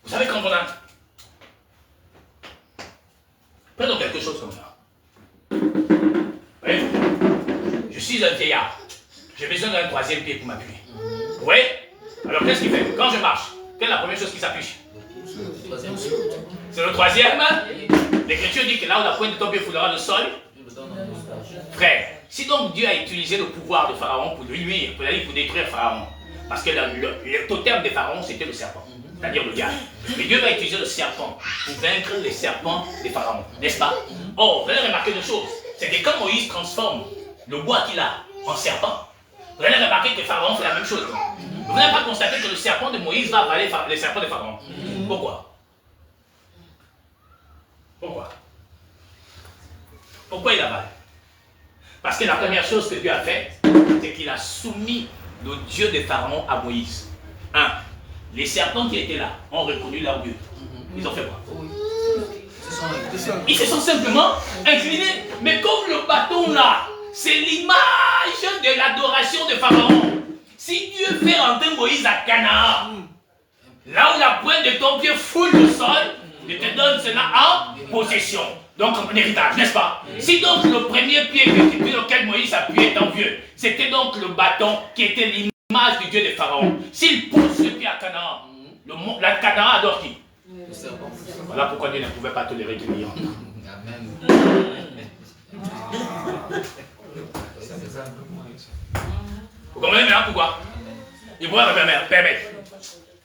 Vous savez quand on a Prenons quelque chose comme ça. Oui. Je suis un vieillard. J'ai besoin d'un troisième pied pour m'appuyer. Oui. Alors qu'est-ce qu'il fait? Quand je marche, quelle est la première chose qui s'appuie? C'est le troisième. L'Écriture dit que là où la pointe de ton pied foulera le sol. Frère, si donc Dieu a utilisé le pouvoir de Pharaon pour lui nuire, pour détruire Pharaon, parce que le totem de Pharaon c'était le serpent, c'est-à-dire le diable. Mais Dieu va utiliser le serpent pour vaincre les serpents de Pharaon, n'est-ce pas? Or, vous allez remarquer une chose, c'est que quand Moïse transforme le bois qu'il a en serpent, vous allez remarquer que Pharaon fait la même chose. Vous n'avez pas constaté que le serpent de Moïse va avaler les serpents de Pharaon. Pourquoi? Pourquoi il avale? Parce que la première chose que Dieu a fait, c'est qu'il a soumis le Dieu de Pharaon à Moïse. Les serpents qui étaient là ont reconnu leur Dieu. Ils ont fait quoi? Ils se sont simplement inclinés. Mais comme le bâton là, c'est l'image de l'adoration de Pharaon. Si Dieu fait rentrer Moïse à Canaan, là où la pointe de ton pied foule le sol, il te donne cela en possession. Donc un héritage, n'est-ce pas? Si donc le premier pied depuis lequel Moïse appuyait étant vieux, c'était donc le bâton qui était l'image du Dieu de Pharaon. S'il pose ce pied à Canaan, la Canaan adore qui? Voilà pourquoi Dieu ne pouvait pas tolérer de lion. Vous comprenez maintenant pourquoi? Il pourrait permettre.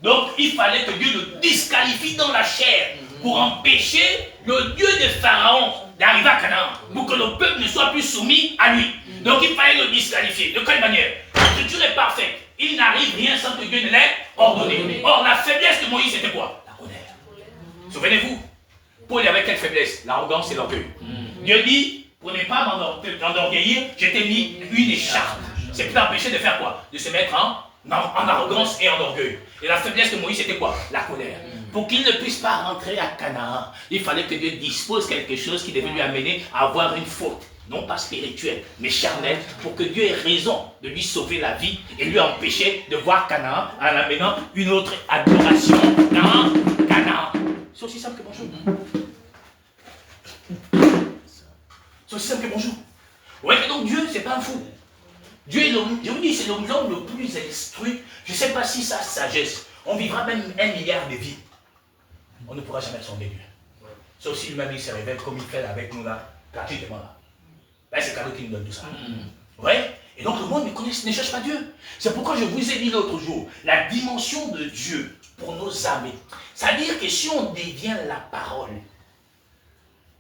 Donc il fallait que Dieu le disqualifie dans la chair pour empêcher le Dieu de Pharaon d'arriver à Canaan, pour que le peuple ne soit plus soumis à lui. Donc il fallait le disqualifier. De quelle manière? L'écriture est parfaite. Il n'arrive rien sans que Dieu ne l'ait ordonné. Or, la faiblesse de Moïse, c'était quoi? La colère. Souvenez-vous, Paul avait quelle faiblesse? L'arrogance et l'orgueil. Dieu dit, pour ne pas m'endorgueillir, je t'ai mis une écharpe. C'est pour t'empêcher de faire quoi? De se mettre en arrogance et en orgueil. Et la faiblesse de Moïse, c'était quoi? La colère. Pour qu'il ne puisse pas rentrer à Canaan, il fallait que Dieu dispose quelque chose qui devait lui amener à avoir une faute. Non pas spirituelle, mais charnelle, pour que Dieu ait raison de lui sauver la vie et lui empêcher de voir Canaan en amenant une autre adoration dans Canaan. C'est aussi simple que bonjour. C'est aussi simple que bonjour. Ouais, mais donc Dieu, c'est pas un fou. Dieu est l'homme, je vous dis, c'est l'homme le plus instruit. Je ne sais pas si sa sagesse, on vivra même 1 milliard de vies. On ne pourra jamais sonder Dieu. Sauf si lui-même il se révèle comme il fait avec nous là, gratuitement là. Ben, c'est cadeau qui nous donne tout ça. Ouais. Et donc le monde ne cherche pas Dieu. C'est pourquoi je vous ai dit l'autre jour, la dimension de Dieu pour nos âmes. C'est-à-dire que si on devient la parole,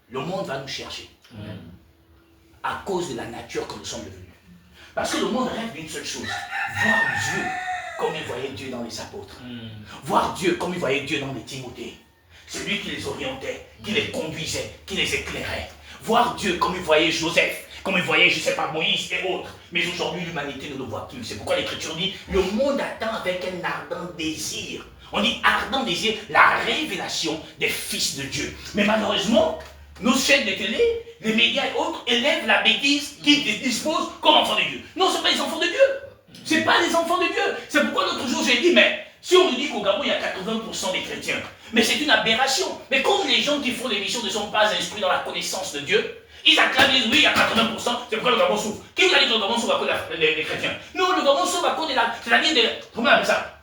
le monde va nous chercher. À cause de la nature que nous sommes devenus. Parce que le monde rêve d'une seule chose, voir Dieu comme il voyait Dieu dans les apôtres. Voir Dieu comme il voyait Dieu dans les Timothées. C'est lui qui les orientait, qui les conduisait, qui les éclairait. Voir Dieu comme il voyait Joseph, comme il voyait, je ne sais pas, Moïse et autres. Mais aujourd'hui, l'humanité ne le voit plus. C'est pourquoi l'Écriture dit, le monde attend avec un ardent désir. On dit ardent désir, la révélation des fils de Dieu. Mais malheureusement, nos chaînes de télé, les médias et autres élèvent la bêtise qu'ils disposent comme enfants de Dieu. Non, ce ne sont pas les enfants de Dieu. Ce n'est pas les enfants de Dieu. C'est pourquoi l'autre jour j'ai dit, mais si on nous dit qu'au Gabon il y a 80% des chrétiens, mais c'est une aberration. Mais comme les gens qui font l'émission ne sont pas instruits dans la connaissance de Dieu, ils acclament, ils disent oui, il y a 80%, c'est pourquoi le Gabon souffre. Qui vous a dit que le Gabon souffre à cause des chrétiens? Non, le Gabon souffre à cause de la, c'est-à-dire de, comment on appelle ça?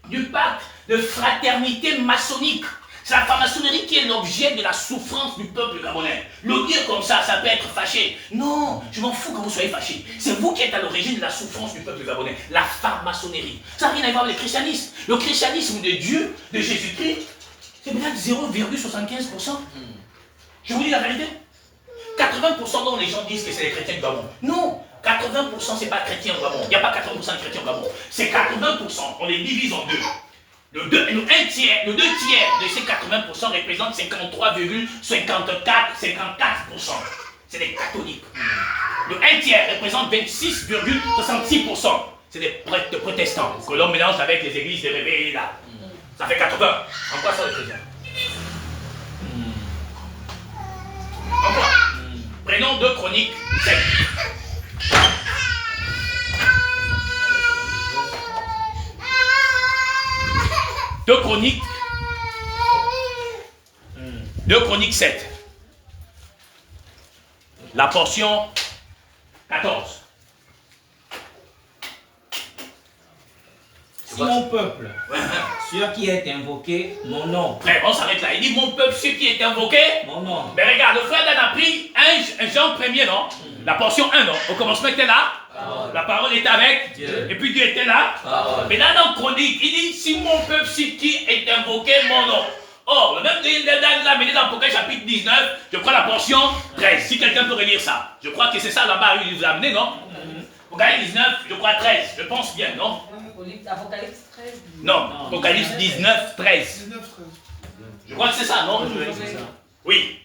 Du pacte de fraternité maçonnique. C'est la franc-maçonnerie qui est l'objet de la souffrance du peuple gabonais. Le dire comme ça peut être fâché. Non, je m'en fous que vous soyez fâché. C'est vous qui êtes à l'origine de la souffrance du peuple gabonais. La franc-maçonnerie. Ça n'a rien à voir avec le christianisme. Le christianisme de Dieu, de Jésus-Christ, c'est peut-être 0,75%. Je vous dis la vérité. 80% dont les gens disent que c'est les chrétiens du Gabon. Non, 80% c'est pas chrétien au Gabon. Il n'y a pas 80% de chrétiens au Gabon. C'est 80%. On les divise en deux. Le 2 tiers de ces 80% représente 53,54%. C'est des catholiques. Le 1 tiers représente 26,66%. C'est des protestants que l'on mélange avec les églises de réveil là. Ça fait 80. En quoi ça les chrétiens? En quoi? Prenons 2 Chroniques 7. Deux Chroniques 7. la portion 14. Si mon peuple, sur qui est invoqué mon nom. Frère, on s'arrête là. Il dit mon peuple, sur qui est invoqué mon nom. Mais regarde, le frère Dan a pris un Jean 1er, non? La portion 1, non? Au commencement était là. Parole. La parole était avec Dieu. Et puis Dieu était là. Parole. Mais là, dans Chronique, il dit si mon peuple, sur qui est invoqué mon nom. Or, le même Dan l'a mené dans Apocalypse chapitre 19, je crois la portion 13. Si quelqu'un peut relire ça. Je crois que c'est ça là-bas, il vous a amené, non? Apocalypse 19, je crois 13. Je pense bien, non? Apocalypse 13. Non, Apocalypse 19, 13. Je crois que c'est ça, non? Oui.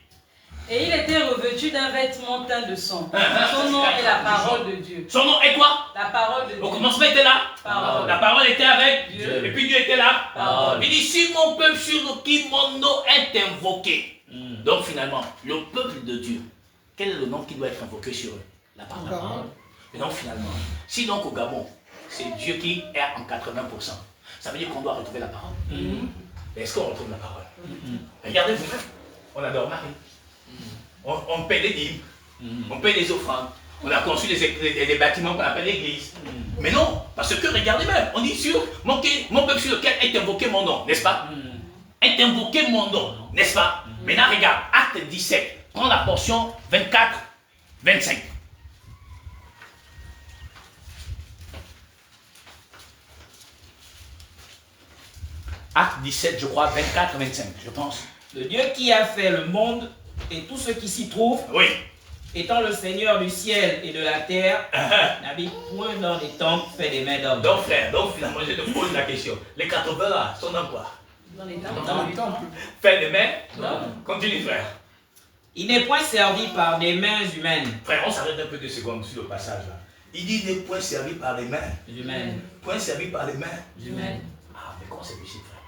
Et il était revêtu d'un vêtement teint de sang. Son nom est la parole de Dieu. Son nom est quoi? La parole de Dieu. Au commencement était là. Parole. La parole était avec Dieu. Et puis Dieu était là. Parole. Il dit si mon peuple sur qui mon nom est invoqué. Donc finalement, le peuple de Dieu, quel est le nom qui doit être invoqué sur eux? La parole. Et donc finalement, si donc au Gabon, c'est Dieu qui est en 80%, ça veut dire qu'on doit retrouver la parole. Est-ce qu'on retrouve la parole? Regardez-vous, on adore Marie. On paie les dîmes, on paie les offrandes, on a conçu des bâtiments qu'on appelle l'église. Mais non, parce que regardez même, on dit sur mon peuple sur lequel est invoqué mon nom, n'est-ce pas? Est invoqué mon nom, n'est-ce pas? Maintenant regarde, acte 17, prends la portion 24, 25. Acte 17, je crois, 24, 25, je pense. Le Dieu qui a fait le monde et tout ce qui s'y trouve, oui, étant le Seigneur du ciel et de la terre, n'habite point dans les temples faits des mains d'hommes. Donc frère, donc finalement je te pose la question. Les 80 là sont dans quoi? Dans les temples. Dans les temples. Fait des mains? Non. Continue frère. Il n'est point servi par des mains humaines. Frère, on s'arrête un peu de secondes sur le passage là. Il dit n'est point servi par les mains. Humaines. Point servi par les mains. Humaines. Ah, mais comment c'est possible, frère?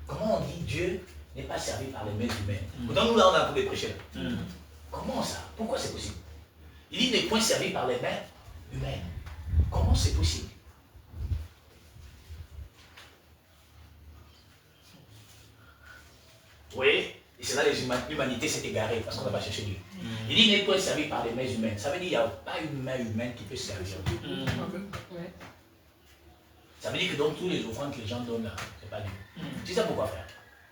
Comment on dit Dieu n'est pas servi par les mains humaines? Pourtant, nous là, on a un peu de prêcher. Comment ça? Pourquoi c'est possible? Il dit n'est point servi par les mains humaines. Comment c'est possible? Vous voyez? Et c'est là que l'humanité s'est égarée parce qu'on n'a pas cherché Dieu. Il dit n'est point servi par les mains humaines. Ça veut dire qu'il n'y a pas une main humaine qui peut servir Dieu. Ça veut dire que donc tous les offrandes que les gens donnent là, c'est pas Dieu. Tu sais pourquoi, frère?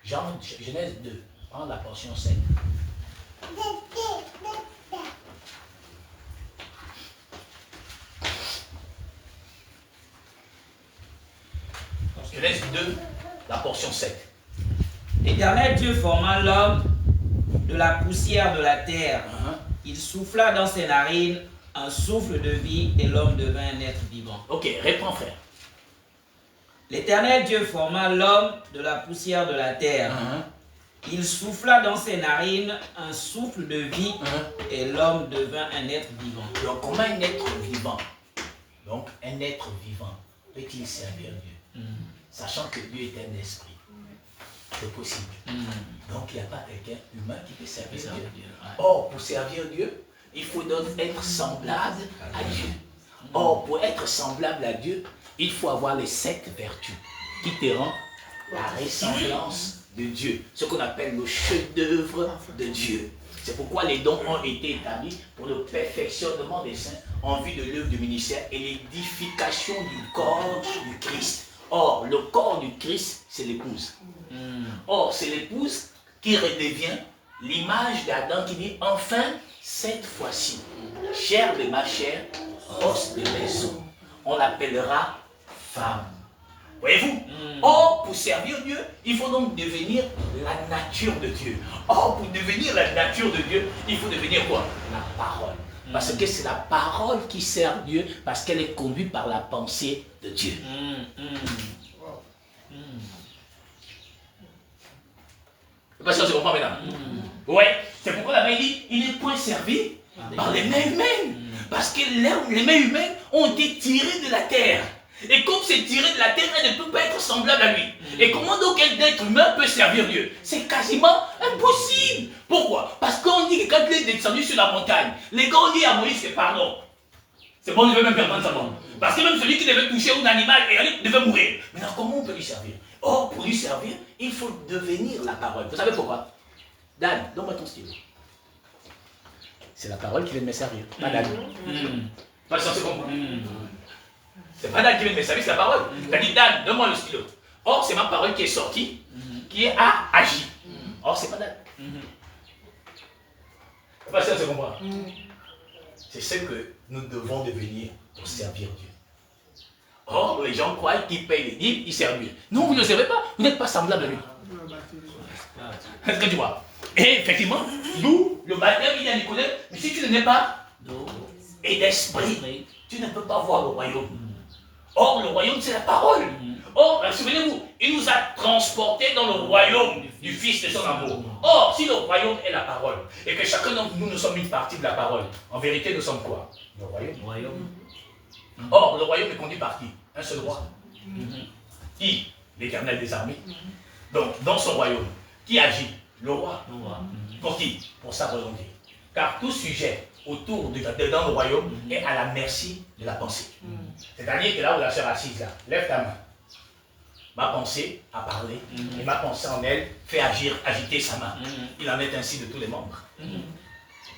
Genèse 2, prends la portion 7. Genèse 2, la portion 7. L'Éternel Dieu forma l'homme de la poussière de la terre. Il souffla dans ses narines un souffle de vie et l'homme devint un être vivant. Ok, réponds, frère. L'Éternel Dieu forma l'homme de la poussière de la terre. Il souffla dans ses narines un souffle de vie et l'homme devint un être vivant. Donc, comment un être vivant? Donc, un être vivant peut-il servir Dieu? Sachant que Dieu est un esprit. C'est possible. Donc, il n'y a pas quelqu'un humain qui peut servir Dieu. Or, pour servir Dieu, il faut donc être semblable à Dieu. Or, pour être semblable à Dieu, il faut avoir les 7 vertus qui te rendent la ressemblance de Dieu. Ce qu'on appelle le chef-d'œuvre de Dieu. C'est pourquoi les dons ont été établis pour le perfectionnement des saints en vue de l'œuvre du ministère et l'édification du corps du Christ. Or, le corps du Christ, c'est l'épouse. Or, c'est l'épouse qui redevient l'image d'Adam qui dit enfin, cette fois-ci, chair de ma chair, os de mes os. On l'appellera femme. Voyez-vous? Or, pour servir Dieu, il faut donc devenir la nature de Dieu. Or, pour devenir la nature de Dieu, il faut devenir quoi? La parole. Parce que c'est la parole qui sert Dieu, parce qu'elle est conduite par la pensée de Dieu. Je ne sais pas si on se comprend maintenant. Oui, c'est pourquoi la Bible dit il n'est point servi par les mains humaines. Parce que les mains humaines ont été tirées de la terre. Et comme c'est tiré de la terre, elle ne peut pas être semblable à lui. Et comment donc un être humain peut servir Dieu? C'est quasiment impossible. Pourquoi? Parce qu'on dit que quand il est descendu sur la montagne, les gars ont dit à Moïse, c'est pardon. C'est bon, il ne veut même pas prendre sa mort. Parce que même celui qui devait toucher un animal devait mourir. Maintenant, comment on peut lui servir? Or, pour lui servir, il faut devenir la parole. Vous savez pourquoi? Dan, donne-moi ton stylo. C'est la parole qui vient de me servir, pas Dan. Pas censé comprendre. C'est pas Dan qui vient de me servir, c'est la parole. Tu as dit Dan, donne-moi le stylo. Or, c'est ma parole qui est sortie, qui a agi. Or, c'est pas Dan. Pas censé comprendre. C'est ce que nous devons devenir pour servir Dieu. Or, les gens croient qu'ils payent les dîmes, ils servent Dieu. Non, vous ne le savez pas, vous n'êtes pas semblable à lui. Est-ce que tu vois? Et effectivement, nous, le baptême, il y a Nicodème, mais si tu ne n'es pas d'eau et d'esprit, tu ne peux pas voir le royaume. Or, le royaume, c'est la parole. Or, souvenez-vous, il nous a transportés dans le royaume du Fils de son amour. Or, si le royaume est la parole, et que chacun d'entre nous, nous sommes une partie de la parole, en vérité, nous sommes quoi? Le royaume. Or, le royaume est conduit par qui? Un seul roi. Qui? L'Éternel des armées. Donc, dans son royaume, qui agit? Le roi. Pour qui? Pour sa volonté. Car tout sujet autour dans le royaume est à la merci de la pensée. C'est-à-dire que là où la sœur assise là, lève ta main. Ma pensée a parlé, et ma pensée en elle fait agiter sa main. Il en est ainsi de tous les membres.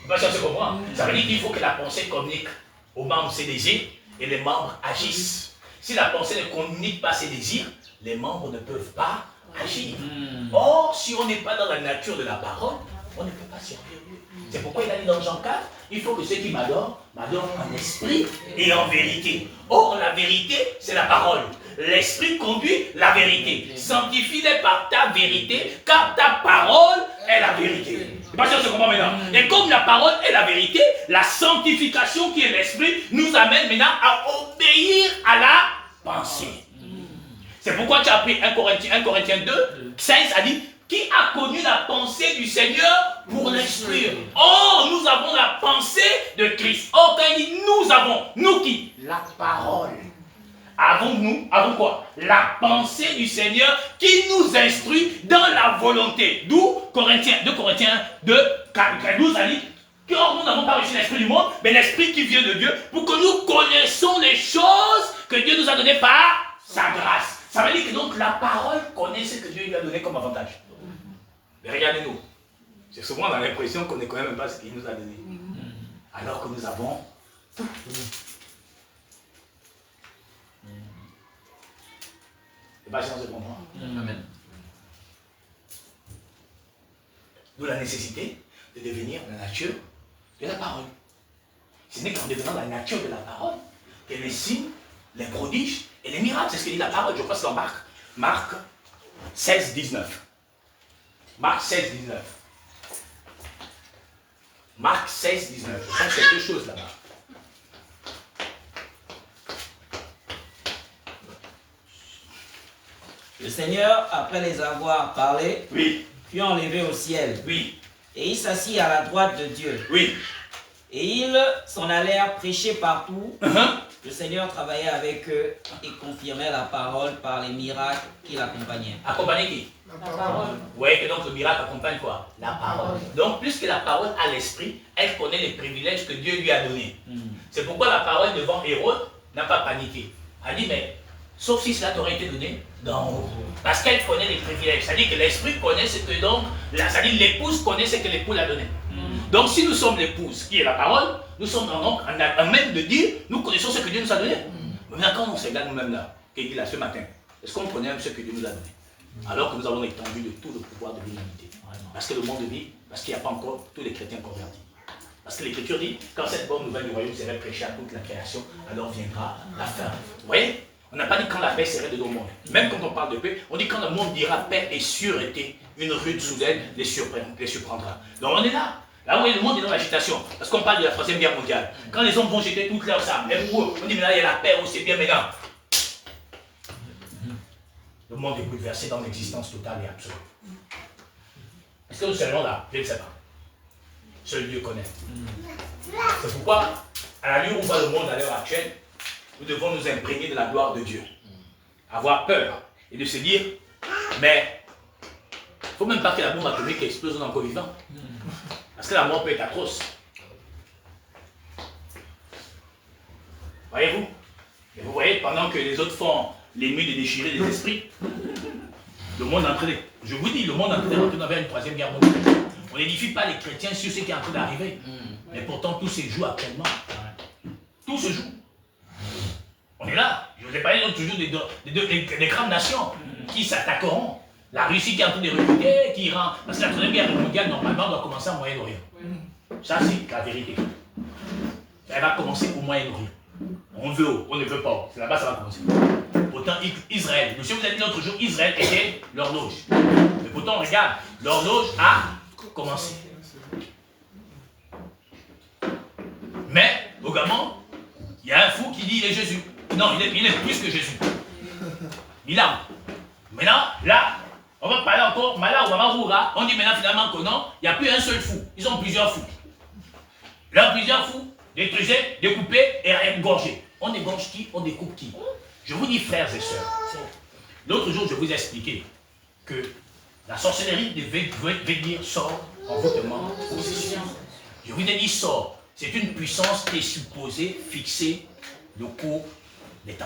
Pas sûr, c'est pour moi. Ça veut dire qu'il faut que la pensée communique aux membres ses désirs, et les membres agissent. Si la pensée ne communique pas ses désirs, les membres ne peuvent pas agir. Or, si on n'est pas dans la nature de la parole, on ne peut pas servir Dieu. C'est pourquoi il a dit dans Jean 4, il faut que ceux qui m'adorent, m'adorent en esprit et en vérité. Or, la vérité, c'est la parole. L'esprit conduit la vérité. Sanctifie-les par ta vérité, car ta parole est la vérité. C'est pas sûr que je comprends maintenant. Et comme la parole est la vérité, la sanctification qui est l'esprit nous amène maintenant à obéir à la pensée. C'est pourquoi tu as pris 1 Corinthiens 2, 16 a dit, qui a connu la pensée du Seigneur pour l'instruire. Or, nous avons la pensée de Christ. Or, quand il dit nous avons, nous qui? La parole. Avons quoi? La pensée du Seigneur qui nous instruit dans la volonté. D'où 2 Corinthiens 2, 12 a dit, car nous n'avons pas reçu l'esprit du monde, mais l'esprit qui vient de Dieu, pour que nous connaissions les choses que Dieu nous a données par sa grâce. Ça veut dire que donc la parole connaît ce que Dieu lui a donné comme avantage. Mais regardez-nous. C'est souvent on a l'impression qu'on ne connaît même pas ce qu'il nous a donné. Alors que nous avons tout. C'est pas chance de comprendre. Amen. D'où la nécessité de devenir la nature de la parole. Ce n'est qu'en devenant la nature de la parole que les signes, les prodiges et les miracles, c'est ce que dit la parole. Je crois que c'est dans Marc 16, 19. Marc 16, 19. Marc 16, 19. Je crois que c'est deux choses là-bas. Le Seigneur, après les avoir parlé, fut enlevé au ciel. Et il s'assit à la droite de Dieu. Et ils s'en allèrent prêcher partout. Le Seigneur travaillait avec eux et confirmait la parole par les miracles qui l'accompagnaient. Accompagner qui? La parole. Oui, et donc le miracle accompagne quoi? La parole. Donc, puisque la parole a l'esprit, elle connaît les privilèges que Dieu lui a donnés. C'est pourquoi la parole devant Hérode n'a pas paniqué. Elle dit, mais sauf si cela t'aurait été donné d'en haut. Parce qu'elle connaît les privilèges. C'est-à-dire que l'esprit connaît ce que donc, c'est-à-dire l'épouse connaît ce que l'époux l'a donné. Donc si nous sommes l'épouse, qui est la parole, nous sommes donc en même de dire, nous connaissons ce que Dieu nous a donné. Mais maintenant quand on se regarde nous-mêmes là, qu'il dit là ce matin, est-ce qu'on connaît même ce que Dieu nous a donné? Alors que nous avons étendu de tout le pouvoir de l'humanité. Parce que le monde vit, parce qu'il n'y a pas encore tous les chrétiens convertis. Parce que l'Écriture dit, quand cette bonne nouvelle du royaume serait prêchée à toute la création, alors viendra la fin. Vous voyez? On n'a pas dit quand la paix serait de nos mondes. Même quand on parle de paix, on dit quand le monde dira paix et sûreté, une rude soudaine les surprendra. Donc on est là. Là où le monde est dans l'agitation. Parce qu'on parle de la Troisième Guerre mondiale. Quand les hommes vont jeter toutes leurs armes, même où on dit mais là il y a la paix, où c'est bien maintenant. Le monde est bouleversé dans l'existence totale et absolue. Est-ce que nous serions là? Je ne sais pas. Seul Dieu connaît. C'est pourquoi, à l'allure où va le monde à l'heure actuelle, nous devons nous imprégner de la gloire de Dieu. Avoir peur et de se dire, mais il ne faut même pas que la bombe atomique explose dans le corps vivant. Parce que la mort peut être atroce. Voyez-vous? Et vous voyez, pendant que les autres font les murs de déchirer des esprits, le monde est en train de... Je vous dis, le monde est en train de rentrer dans une troisième guerre mondiale. On n'édifie pas les chrétiens sur ce qui est en train d'arriver. Mais pourtant, tout se joue actuellement. Tout se joue. On est là. Je vous ai parlé toujours des grandes nations qui s'attaqueront. La Russie qui est en train de reculer, qui ira. Parce que la Troisième Guerre mondiale, normalement, doit commencer au Moyen-Orient. Ça, c'est la vérité. Elle va commencer au Moyen-Orient. On veut, on ne veut pas. C'est là-bas ça va commencer. Pourtant, Israël, monsieur vous avez dit l'autre jour, Israël était l'horloge. Mais pourtant, regarde, l'horloge a commencé. Mais, au Gabon, il y a un fou qui dit il est Jésus. Non, il est plus que Jésus. Il a. Maintenant, là, on va parler encore, Mala ou Mamaroura, on dit maintenant finalement que non, il n'y a plus un seul fou. Ils ont plusieurs fous. Ils ont plusieurs fous, détruisés, découpés et égorgés. On égorge qui? On découpe qui? Je vous dis, frères et sœurs, l'autre jour, je vous ai expliqué que la sorcellerie veut dire sort, envoûtement, possession. Je vous ai dit sort. C'est une puissance qui est supposée fixer le cours des temps.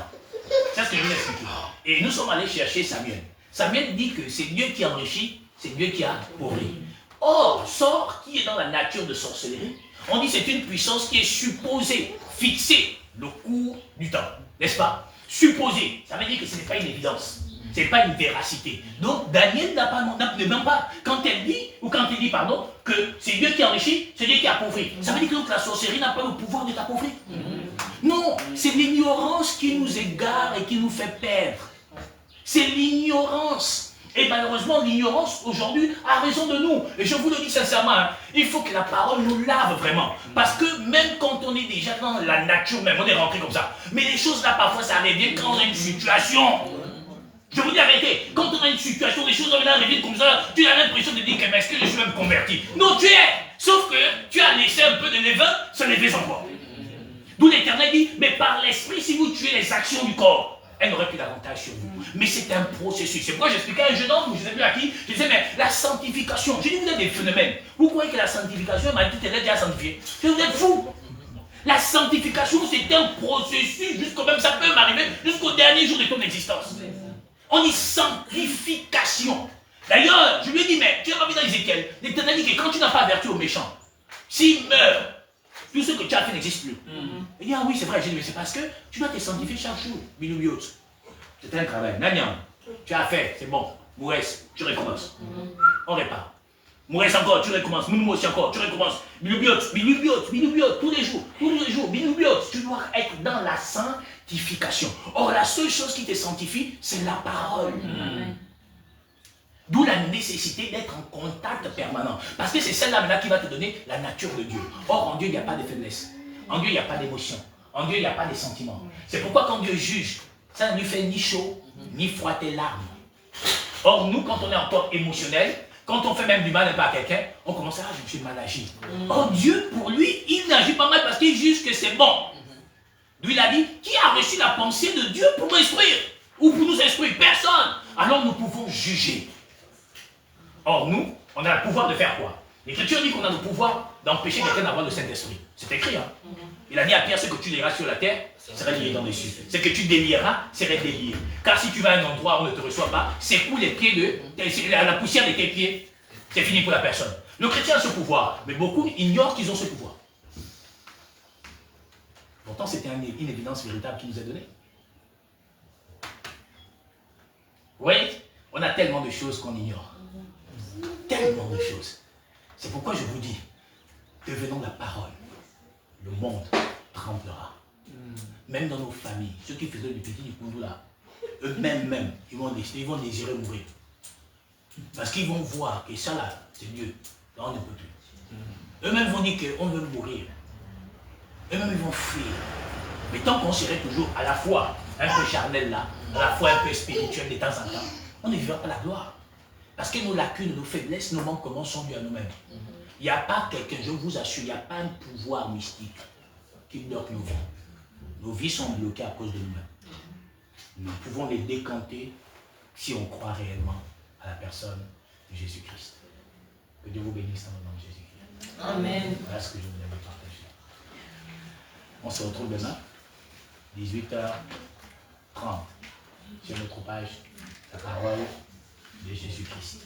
C'est ce que je vous ai expliqué. Et nous sommes allés chercher Samuel. Samuel dit que c'est Dieu qui enrichit, c'est Dieu qui a appauvri. Or, sort qui est dans la nature de sorcellerie, on dit que c'est une puissance qui est supposée fixer le cours du temps. N'est-ce pas? Supposé, ça veut dire que ce n'est pas une évidence. Ce n'est pas une véracité. Donc, Daniel ne même pas, quand elle dit, ou quand il dit, pardon, que c'est Dieu qui enrichit, c'est Dieu qui appauvrit. Ça veut dire que donc, la sorcellerie n'a pas le pouvoir de t'appauvrir. Non, c'est l'ignorance qui nous égare et qui nous fait perdre. C'est l'ignorance. Et malheureusement, l'ignorance aujourd'hui a raison de nous. Et je vous le dis sincèrement, hein, il faut que la parole nous lave vraiment. Parce que même quand on est déjà dans la nature même, on est rentré comme ça. Mais les choses là, parfois, ça revient quand on a une situation. Je vous dis la vérité, quand on a une situation, les choses reviennent comme ça, tu as l'impression de dire que est-ce que je suis même converti? Non, tu es. Sauf que tu as laissé un peu de levain se lever encore. D'où l'Éternel dit, mais par l'esprit, si vous tuez les actions du corps, elle n'aurait plus d'avantage sur vous. Mais c'est un processus. C'est pourquoi j'expliquais à un jeune homme, je ne sais plus à qui, je disais, mais la sanctification, je dis, vous êtes des phénomènes. Vous croyez que la sanctification m'a dit, tu es déjà sanctifié? Vous êtes fou. La sanctification, c'est un processus, jusqu'au même, ça peut m'arriver jusqu'au dernier jour de ton existence. On dit sanctification. D'ailleurs, je lui ai dit, mais tu as pas vu dans Ézéchiel, l'Éternel dit que quand tu n'as pas averti aux méchants, s'ils meurent, tout ce que tu as fait n'existe plus. Il dit, ah oui, c'est vrai. J'ai dit, mais c'est parce que tu dois te sanctifier chaque jour. Binoubiot. C'est un travail. Nanyam, tu as fait, c'est bon. Mourès, tu recommences. On répare. Mourès encore, tu recommences. Moumou aussi encore, tu recommences. Binoubiot, tous les jours, Binoubiot. Tu dois être dans la sanctification. Or, la seule chose qui te sanctifie, c'est la parole. D'où la nécessité d'être en contact permanent. Parce que c'est celle-là maintenant qui va te donner la nature de Dieu. Or, en Dieu, il n'y a pas de faiblesse. En Dieu, il n'y a pas d'émotion. En Dieu, il n'y a pas de sentiments. C'est pourquoi quand Dieu juge, ça ne lui fait ni chaud, ni froid tes larmes. Or, nous, quand on est encore émotionnel, quand on fait même du mal un peu à quelqu'un, on commence à je suis mal agi. Or, Dieu, pour lui, il n'agit pas mal parce qu'il juge que c'est bon. Lui, il a dit, qui a reçu la pensée de Dieu pour m'instruire? Ou pour nous instruire? Personne. Alors, nous pouvons juger. Or, nous, on a le pouvoir de faire quoi? L'Écriture dit qu'on a le pouvoir d'empêcher quelqu'un d'avoir le Saint-Esprit. C'est écrit, hein? Il a dit à Pierre, ce que tu liras sur la terre, sera lié dans les cieux. Ce que tu délieras, serait délié. Car si tu vas à un endroit où on ne te reçoit pas, c'est pour les pieds la poussière de tes pieds, c'est fini pour la personne. Le chrétien a ce pouvoir, mais beaucoup ignorent qu'ils ont ce pouvoir. Pourtant, c'était une évidence véritable qui nous est donnée. Vous voyez, on a tellement de choses qu'on ignore. Tellement de choses. C'est pourquoi je vous dis, devenons la parole. Le monde tremblera. Même dans nos familles, ceux qui faisaient du petit Nikundu là, eux-mêmes, ils vont désirer mourir. Parce qu'ils vont voir que ça là, c'est Dieu. Là, on ne peut plus. Eux-mêmes vont dire qu'on veut mourir. Eux-mêmes, ils vont fuir. Mais tant qu'on serait toujours à la fois un peu charnel là, à la fois un peu spirituel de temps en temps, on ne vivra pas la gloire. Parce que nos lacunes, nos faiblesses, nos manquements sont dus à nous-mêmes. Il n'y a pas quelqu'un, je vous assure, il n'y a pas un pouvoir mystique qui bloque nos vies. Nos vies sont bloquées à cause de nous-mêmes. Nous pouvons les décanter si on croit réellement à la personne de Jésus-Christ. Que Dieu vous bénisse dans le nom de Jésus-Christ. Amen. Voilà ce que je voulais vous partager. On se retrouve demain, 18h30, sur notre page, la parole de Jésus-Christ.